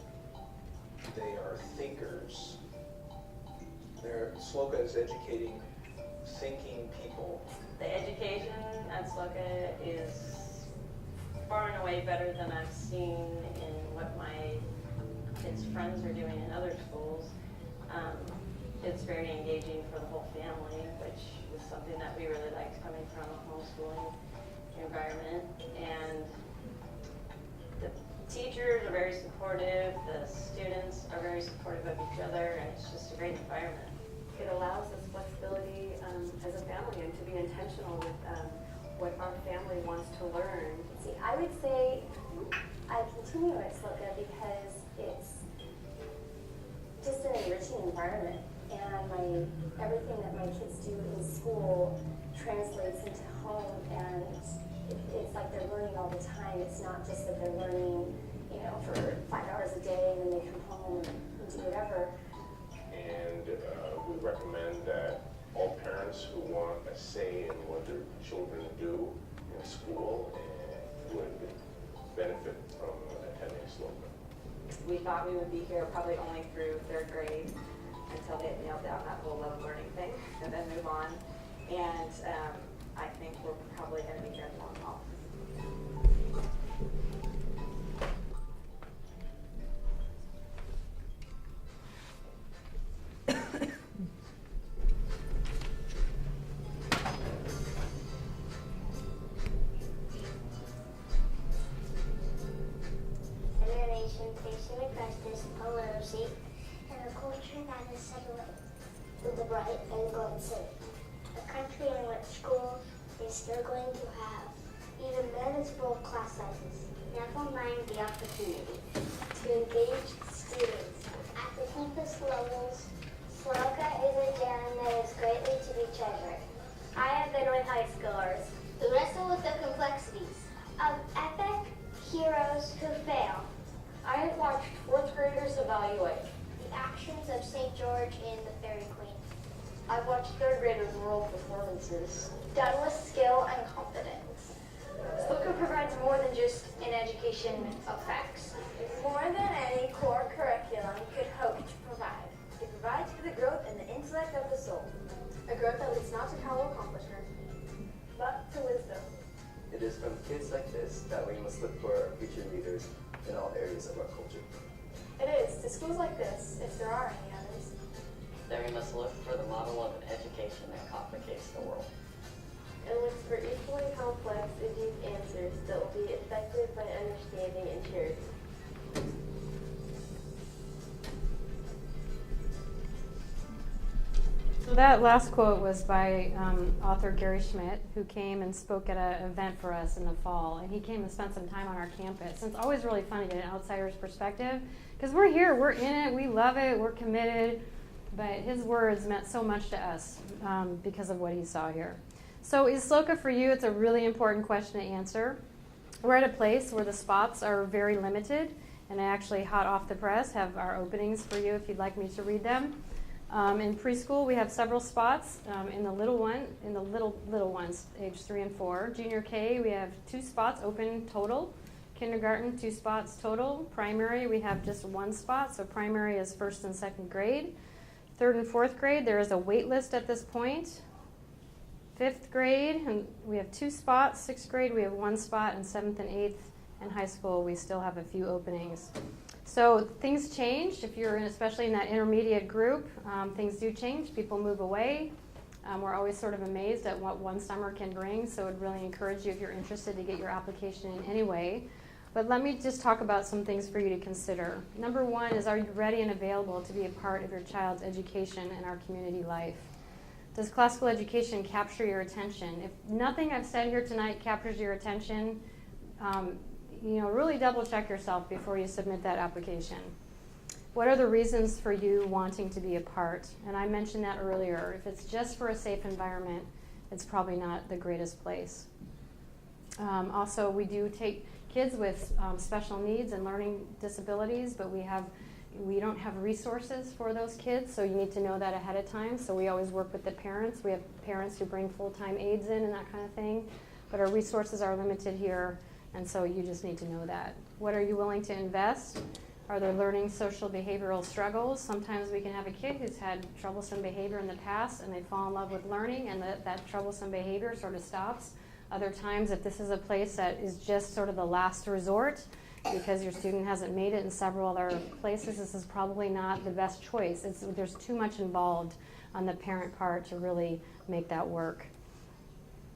they are thinkers. SLOCA is educating thinking people. The education at SLOCA is far and away better than I've seen in what my kids' friends are doing in other schools. It's very engaging for the whole family, which is something that we really liked coming from a homeschooling environment. And the teachers are very supportive, the students are very supportive of each other, and it's just a great environment. It allows us flexibility as a family and to be intentional with what our family wants to learn. See, I would say I continue at SLOCA because it's just an enriching environment, and everything that my kids do in school translates into home, and it's like they're learning all the time. It's not just that they're learning, for 5 hours a day and then they come home and do whatever. And we recommend that all parents who want a say in what their children do in school would benefit from attending SLOCA. We thought we would be here probably only through 3rd grade until they nailed down that whole love learning thing and then move on. And I think we're probably going to be here in the long haul. And a culture that is separate to the bright and good city. A country in which schools is still going to have even manageable class sizes. Never mind the opportunity to engage students at the campus levels. SLOCA is a gem that is greatly to be treasured. I have been with high schoolers who wrestle with the complexities of epic heroes who fail. I have watched 4th graders evaluate The actions of St. George and the Fairy Queen. I've watched 3rd graders roll performances Done with skill and confidence. SLOCA provides more than just an education of facts. More than any core curriculum could hope to provide. It provides for the growth and the intellect of the soul. A growth that leads not to hollow accomplishment, But to wisdom. It is from kids like this that we must look for our future leaders in all areas of our culture. It is to schools like this, if there are any others. Then we must look for the model of an education that complicates the world. and looks for equally complex and deep answers that will be effective by understanding and shared. So that last quote was by author Gary Schmidt, who came and spoke at an event for us in the fall. And he came and spent some time on our campus. And it's always really fun to get an outsider's perspective, because we're here, we're in it, we love it, we're committed. But his words meant so much to us because of what he saw here. So is SLOCA for you? It's a really important question to answer. We're at a place where the spots are very limited, and I actually, hot off the press, have our openings for you if you'd like me to read them. In preschool, we have several spots. In the little ones, age 3 and 4. Junior K, we have 2 spots open total. Kindergarten, 2 spots total. Primary, we have just 1 spot. So primary is 1st and 2nd grade. 3rd and 4th grade, there is a wait list at this point. 5th grade, and we have 2 spots. 6th grade, we have 1 spot. And 7th and 8th, and high school, we still have a few openings. So things change. If you're especially in that intermediate group, things do change. People move away. We're always sort of amazed at what one summer can bring, so I'd really encourage you, if you're interested, to get your application in anyway. But let me just talk about some things for you to consider. Number 1 is, are you ready and available to be a part of your child's education and our community life? Does classical education capture your attention? If nothing I've said here tonight captures your attention, really double check yourself before you submit that application. What are the reasons for you wanting to be a part? And I mentioned that earlier. If it's just for a safe environment, it's probably not the greatest place. Also, we do take kids with special needs and learning disabilities, but we don't have resources for those kids, so you need to know that ahead of time. So we always work with the parents. We have parents who bring full-time aides in and that kind of thing, but our resources are limited here, and so you just need to know that. What are you willing to invest? Are there learning social behavioral struggles? Sometimes we can have a kid who's had troublesome behavior in the past and they fall in love with learning and that troublesome behavior sort of stops. Other times, if this is a place that is just sort of the last resort because your student hasn't made it in several other places, this is probably not the best choice. There's too much involved on the parent part to really make that work.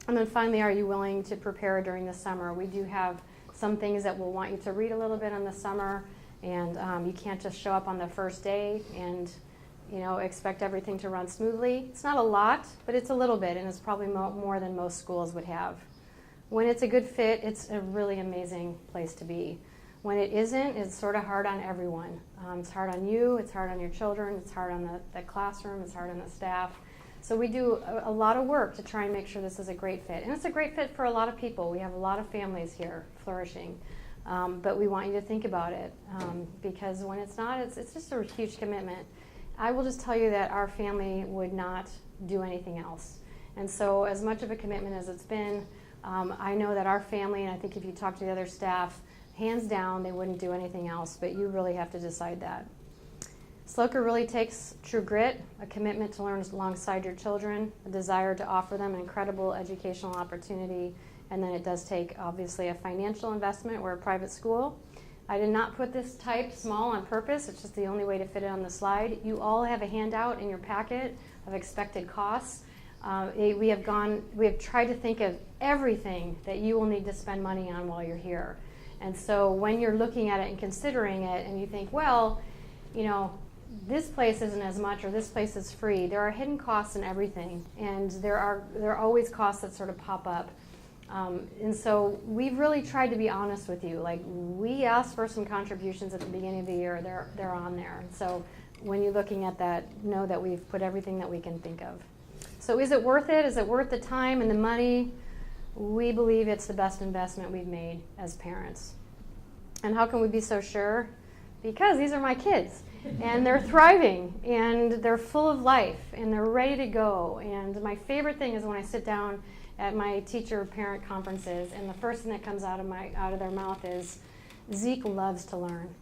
And then finally, are you willing to prepare during the summer? We do have some things that we'll want you to read a little bit in the summer. And you can't just show up on the first day and, expect everything to run smoothly. It's not a lot, but it's a little bit, and it's probably more than most schools would have. When it's a good fit, it's a really amazing place to be. When it isn't, it's sort of hard on everyone. It's hard on you, it's hard on your children, it's hard on the classroom, it's hard on the staff. So we do a lot of work to try and make sure this is a great fit. And it's a great fit for a lot of people. We have a lot of families here flourishing. But we want you to think about it because when it's not, it's just a huge commitment. I will just tell you that our family would not do anything else. And so as much of a commitment as it's been, I know that our family, and I think if you talk to the other staff, hands down, they wouldn't do anything else, but you really have to decide that. SLOCA really takes true grit, a commitment to learn alongside your children, a desire to offer them an incredible educational opportunity. And then it does take, obviously, a financial investment. We're a private school. I did not put this type small on purpose. It's just the only way to fit it on the slide. You all have a handout in your packet of expected costs. We have tried to think of everything that you will need to spend money on while you're here. And so when you're looking at it and considering it and you think, well, this place isn't as much or this place is free, there are hidden costs in everything. And there are always costs that sort of pop up. And so we've really tried to be honest with you. Like, we asked for some contributions at the beginning of the year. They're on there. So when you're looking at that, know that we've put everything that we can think of. So is it worth it? Is it worth the time and the money? We believe it's the best investment we've made as parents. And how can we be so sure? Because these are my kids. And they're thriving. And they're full of life. And they're ready to go. And my favorite thing is when I sit down at my teacher-parent conferences, and the first thing that comes out of their mouth is, Zeke loves to learn.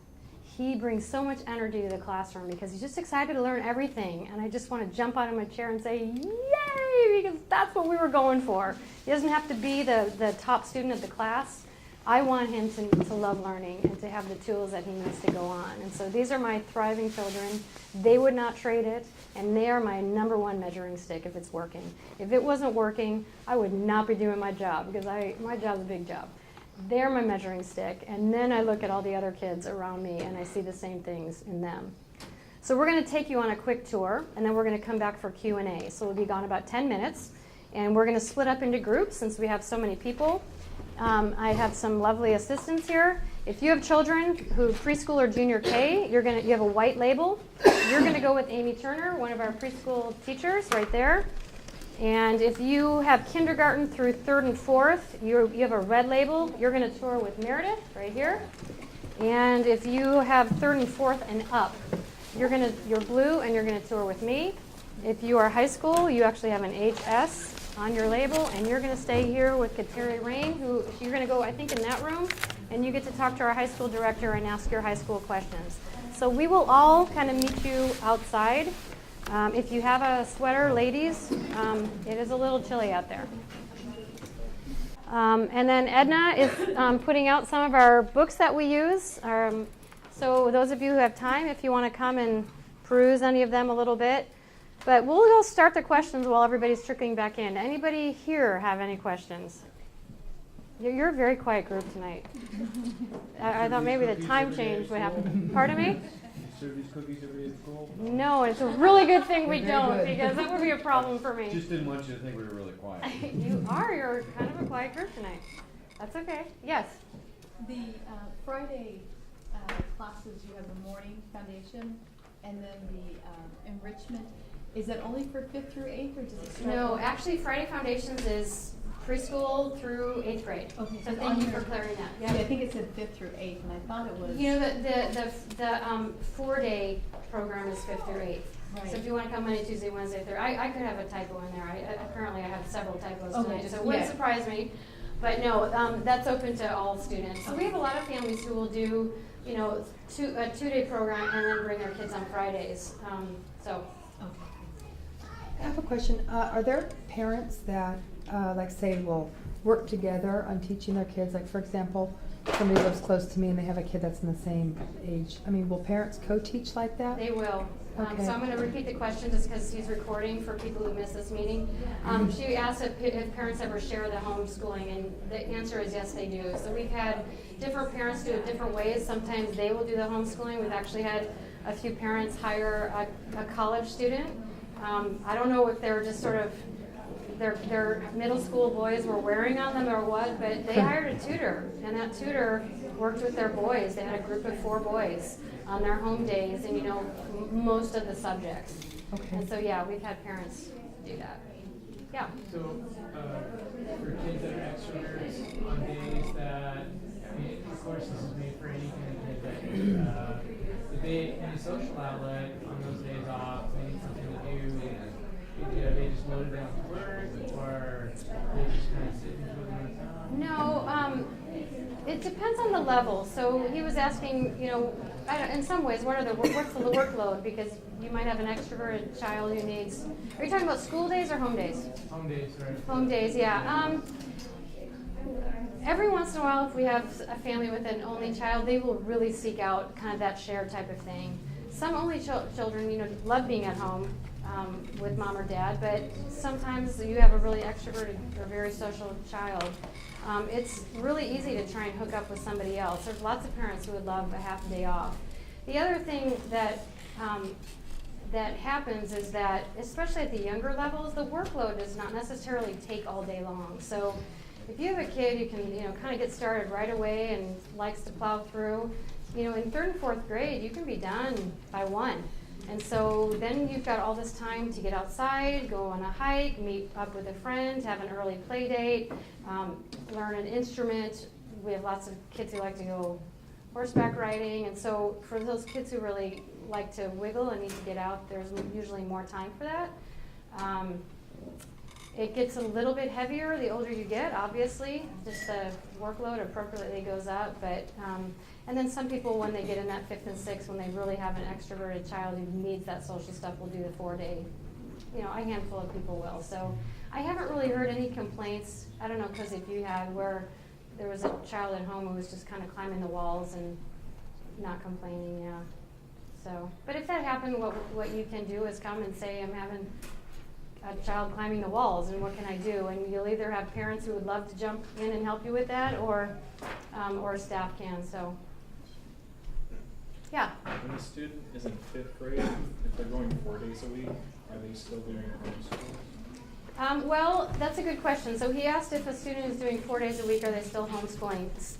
He brings so much energy to the classroom because he's just excited to learn everything, and I just want to jump out of my chair and say, yay, because that's what we were going for. He doesn't have to be the top student of the class. I want him to love learning and to have the tools that he needs to go on. And so these are my thriving children. They would not trade it, and they are my number one measuring stick if it's working. If it wasn't working, I would not be doing my job because my job's a big job. They're my measuring stick, and then I look at all the other kids around me and I see the same things in them. So we're going to take you on a quick tour, and then we're going to come back for Q&A. So we'll be gone about 10 minutes, and we're going to split up into groups since we have so many people. I have some lovely assistants here. If you have children who preschool or junior K, you have a white label. You're going to go with Amy Turner, one of our preschool teachers right there. And if you have kindergarten through 3rd and 4th, you have a red label. You're going to tour with Meredith right here. And if you have 3rd and 4th and up, you're blue and you're going to tour with me. If you are high school, you actually have an HS on your label, and you're going to stay here with Kateri Rain, who you're going to go, I think, in that room, and you get to talk to our high school director and ask your high school questions. So we will all kind of meet you outside. If you have a sweater, ladies, it is a little chilly out there. And then Edna is putting out some of our books that we use. So those of you who have time, if you want to come and peruse any of them a little bit. But we'll go start the questions while everybody's trickling back in. Anybody here have any questions? You're a very quiet group tonight. I thought maybe the time change would happen. Pardon me? Serve these cookies every day at school? No, it's a really good thing we don't, because that would be a problem for me. Just didn't want you to think we were really quiet. You're kind of a quiet group tonight. That's okay. Yes? The Friday classes, you have the morning foundation and then the enrichment. Is that only for 5th through 8th, or does it start? No, actually Friday Foundations is preschool through 8th grade. Okay. So thank you for clearing that. Yeah, I think it said 5th through 8th, and I thought it was. You know, the 4-day program is 5th through 8th. Right. So if you want to come Monday, Tuesday, Wednesday, Thursday, I could have a typo in there. Apparently I have several typos Okay, tonight, just- so it wouldn't yeah. surprise me. But no, that's open to all students. So we have a lot of families who will do, you know, a 2-day program and then bring their kids on Fridays. So. I have a question. Are there parents that, like say, will work together on teaching their kids? Like, for example, somebody lives close to me and they have a kid that's in the same age. I mean, will parents co-teach like that? They will. Okay. So I'm going to repeat the question just because he's recording for people who missed this meeting. She asked if parents ever share the homeschooling, and the answer is yes, they do. So we've had different parents do it different ways. Sometimes they will do the homeschooling. We've actually had a few parents hire a college student. I don't know if they're just sort of their middle school boys were wearing on them or what, but they hired a tutor, and that tutor worked with their boys. They had a group of 4 boys on their home days, and you know, most of the subjects. Okay. And so yeah, we've had parents do that. Yeah. So, for kids that are extroverts on days that, I mean, of course, this is made for any kind of kid, but if they need a social outlet on those days off, they need something to do, they just loaded down to work, or they just kind of sit and twiddle their thumbs? No, it depends on the level. So he was asking, you know, in some ways, what's the workload? Because you might have an extroverted child who needs. Are you talking about school days or home days? Home days, right? Home days, yeah. Every once in a while, if we have a family with an only child, they will really seek out kind of that shared type of thing. Some only children, you know, love being at home with mom or dad, but sometimes you have a really extroverted or very social child. It's really easy to try and hook up with somebody else. There's lots of parents who would love a half day off. The other thing that that happens is that, especially at the younger levels, the workload does not necessarily take all day long. So if you have a kid who can, you know, kind of get started right away and likes to plow through, you know, in 3rd and 4th grade, you can be done by 1. And so then you've got all this time to get outside, go on a hike, meet up with a friend, have an early play date, learn an instrument. We have lots of kids who like to go horseback riding. And so for those kids who really like to wiggle and need to get out, there's usually more time for that. It gets a little bit heavier the older you get, obviously. Just the workload appropriately goes up. But and then some people, when they get in that 5th and 6th, when they really have an extroverted child who needs that social stuff, will do the 4-day. You know, a handful of people will. So I haven't really heard any complaints. I don't know, because if you had where there was a child at home who was just kind of climbing the walls and not complaining, yeah. So, but if that happened, what you can do is come and say, I'm having a child climbing the walls, and what can I do? And you'll either have parents who would love to jump in and help you with that, or staff can. So, yeah. When a student is in 5th grade, if they're going 4 days a week, are they still doing homeschool? Well, that's a good question. So he asked if a student is doing 4 days a week, are they still homeschooling? It's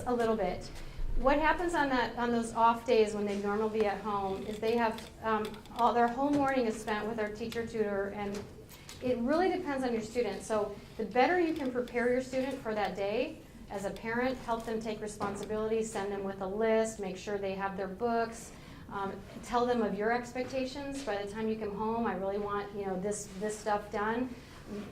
a little bit. What happens on those off days when they normally be at home is they have all their whole morning is spent with their teacher tutor, and it really depends on your student. So the better you can prepare your student for that day, as a parent, help them take responsibility, send them with a list, make sure they have their books, tell them of your expectations. By the time you come home, I really want, you know, this stuff done.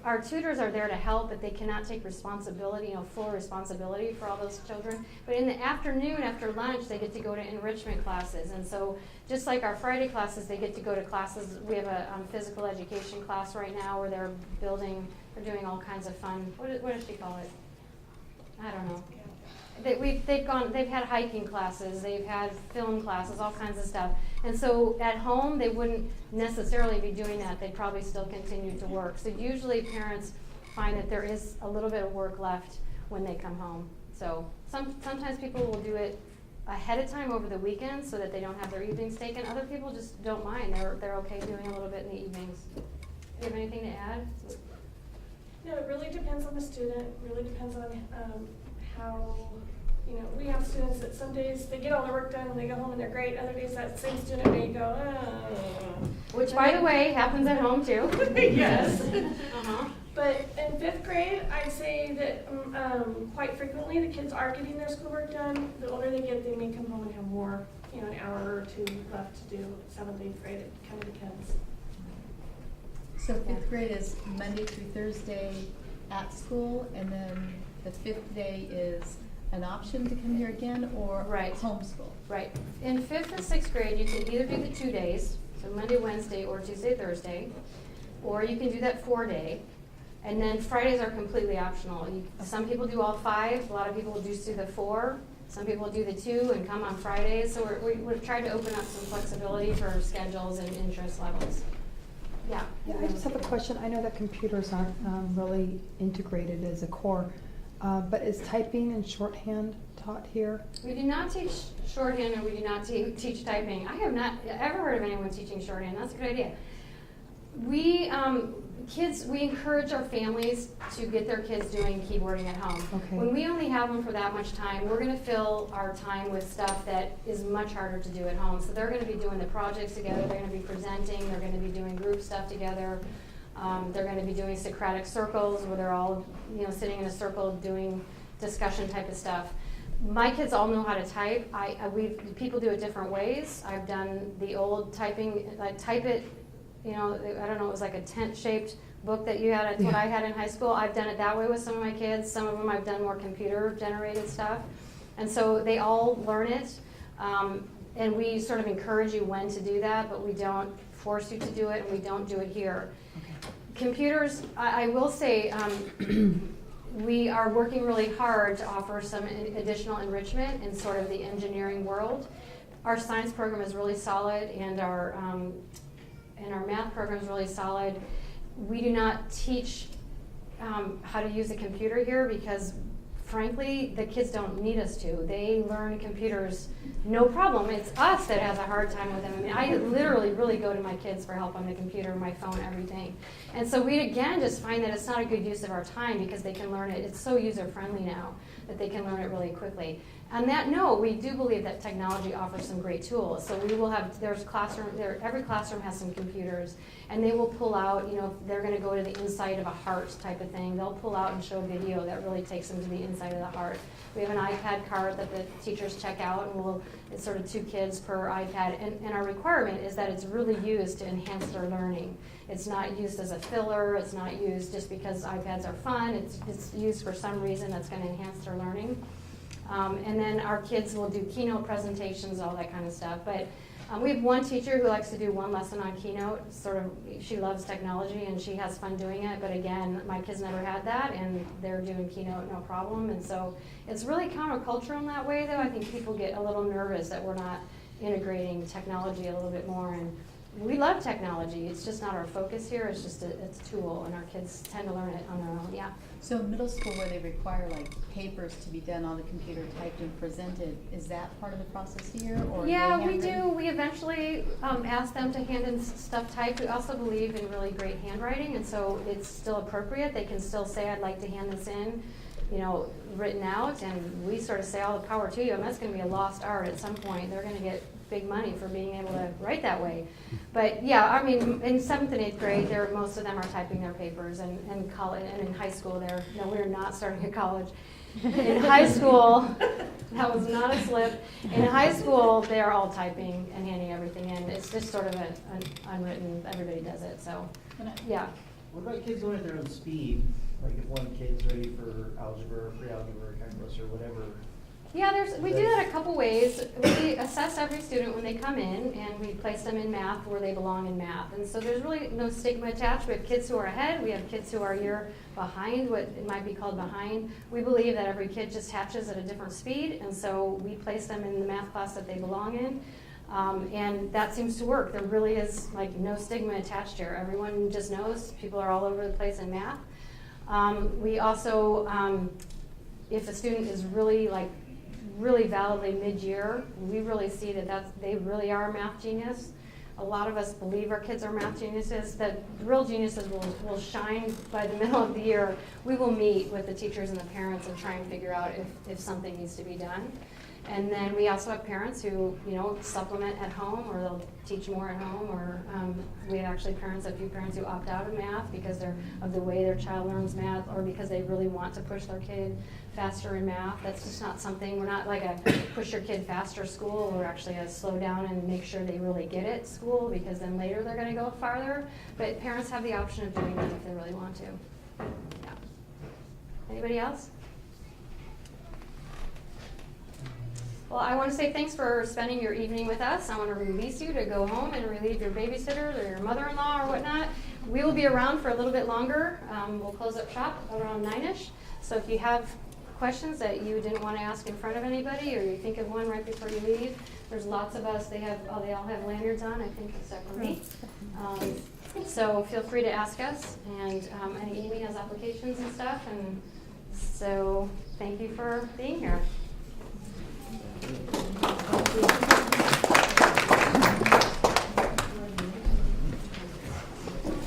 Our tutors are there to help, but they cannot take responsibility, you know, full responsibility for all those children. But in the afternoon, after lunch, they get to go to enrichment classes. And so just like our Friday classes, they get to go to classes. We have a physical education class right now where they're doing all kinds of fun, what does she call it? I don't know. They've had hiking classes, they've had film classes, all kinds of stuff. And so at home, they wouldn't necessarily be doing that. They'd probably still continue to work. So usually parents find that there is a little bit of work left when they come home. So sometimes people will do it ahead of time over the weekend so that they don't have their evenings taken. Other people just don't mind. They're okay doing a little bit in the evenings. Do you have anything to add? No, it really depends on the student. It really depends on how, you know, we have students that some days they get all their work done and they go home and they're great. Other days that same student may go, Which, by the way, happens at home too. Yes. But in 5th grade, I'd say that quite frequently the kids are getting their schoolwork done. The older they get, they may come home and have more, you know, an hour or two left to do. 7th, 8th grade, it kind of depends. So 5th grade is Monday through Thursday at school, and then the 5th day is an option to come here again, or homeschool? Right. In 5th and 6th grade, you can either do the 2 days, so Monday, Wednesday, or Tuesday, Thursday, or you can do that 4-day. And then Fridays are completely optional. Some people do all 5. A lot of people will just do the 4. Some people do the 2 and come on Fridays. So we've tried to open up some flexibility for schedules and interest levels. Yeah. Yeah, I just have a question. I know that computers aren't really integrated as a core, but is typing and shorthand taught here? We do not teach shorthand, and we do not teach typing. I have not ever heard of anyone teaching shorthand. That's a good idea. We encourage our families to get their kids doing keyboarding at home. Okay. When we only have them for that much time, we're going to fill our time with stuff that is much harder to do at home. So they're going to be doing the projects together, they're going to be presenting, they're going to be doing group stuff together, they're going to be doing Socratic circles where they're all, you know, sitting in a circle doing discussion type of stuff. My kids all know how to type. People do it different ways. I've done the old typing, like type it. You know, I don't know, it was like a tent-shaped book that you had. That's what I had in high school. I've done it that way with some of my kids. Some of them I've done more computer-generated stuff. And so they all learn it. And we sort of encourage you when to do that, but we don't force you to do it, and we don't do it here. Okay. Computers, I will say, we are working really hard to offer some additional enrichment in sort of the engineering world. Our science program is really solid, and our math program is really solid. We do not teach how to use a computer here because, frankly, the kids don't need us to. They learn computers no problem. It's us that has a hard time with them. I mean, I literally really go to my kids for help on the computer, my phone, everything. And so we, again, just find that it's not a good use of our time because they can learn it. It's so user-friendly now that they can learn it really quickly. On that note, we do believe that technology offers some great tools. So we will have, every classroom has some computers, and they will pull out, you know, if they're going to go to the inside of a heart type of thing, they'll pull out and show video that really takes them to the inside of the heart. We have an iPad cart that the teachers check out, and it's sort of 2 kids per iPad, and our requirement is that it's really used to enhance their learning. It's not used as a filler, it's not used just because iPads are fun, it's used for some reason that's going to enhance their learning. And then our kids will do keynote presentations, all that kind of stuff. But we have one teacher who likes to do one lesson on keynote. Sort of, she loves technology and she has fun doing it. But again, my kids never had that, and they're doing keynote no problem. And so it's really countercultural in that way, though. I think people get a little nervous that we're not integrating technology a little bit more. And we love technology. It's just not our focus here. It's just it's a tool, and our kids tend to learn it on their own. Yeah. So middle school, where they require like papers to be done on the computer, typed and presented, is that part of the process here? Or yeah, we do. We eventually ask them to hand in stuff typed. We also believe in really great handwriting, and so it's still appropriate. They can still say, "I'd like to hand this in," you know, written out, and we sort of say, "All the power to you." And that's going to be a lost art at some point. They're going to get big money for being able to write that way. But yeah, I mean, in 7th and 8th grade, most of them are typing their papers, and college, and in high school, we're not starting at college. In high school, that was not a slip. In high school, they're all typing and handing everything in. It's just sort of an unwritten, everybody does it, so, yeah. What about kids going at their own speed? Like if one kid's ready for algebra, or pre-algebra, or calculus, or whatever? Yeah, we do that a couple ways. We assess every student when they come in, and we place them in math where they belong in math. And so there's really no stigma attached. We have kids who are ahead. We have kids who are a year behind, what it might be called behind. We believe that every kid just hatches at a different speed, and so we place them in the math class that they belong in. And that seems to work. There really is like no stigma attached here. Everyone just knows people are all over the place in math. We also, if a student is really validly mid-year, we really see that they really are a math genius. A lot of us believe our kids are math geniuses. The real geniuses will shine by the middle of the year. We will meet with the teachers and the parents and try and figure out if something needs to be done. And then we also have parents who, supplement at home, or they'll teach more at home, or we actually a few parents who opt out of math because of the way their child learns math, or because they really want to push their kid faster in math. That's just not something, we're not like a push your kid faster school. We're actually a slow down and make sure they really get it school, because then later they're going to go farther. But parents have the option of doing that if they really want to. Yeah. Anybody else? Well, I want to say thanks for spending your evening with us. I want to release you to go home and relieve your babysitters or your mother-in-law or whatnot. We will be around for a little bit longer. We'll close up shop around 9-ish. So if you have questions that you didn't want to ask in front of anybody, or you think of one right before you leave, there's lots of us. They all have lanyards on, I think, except for me. So feel free to ask us, and Amy has applications and stuff. And so thank you for being here. Thank you.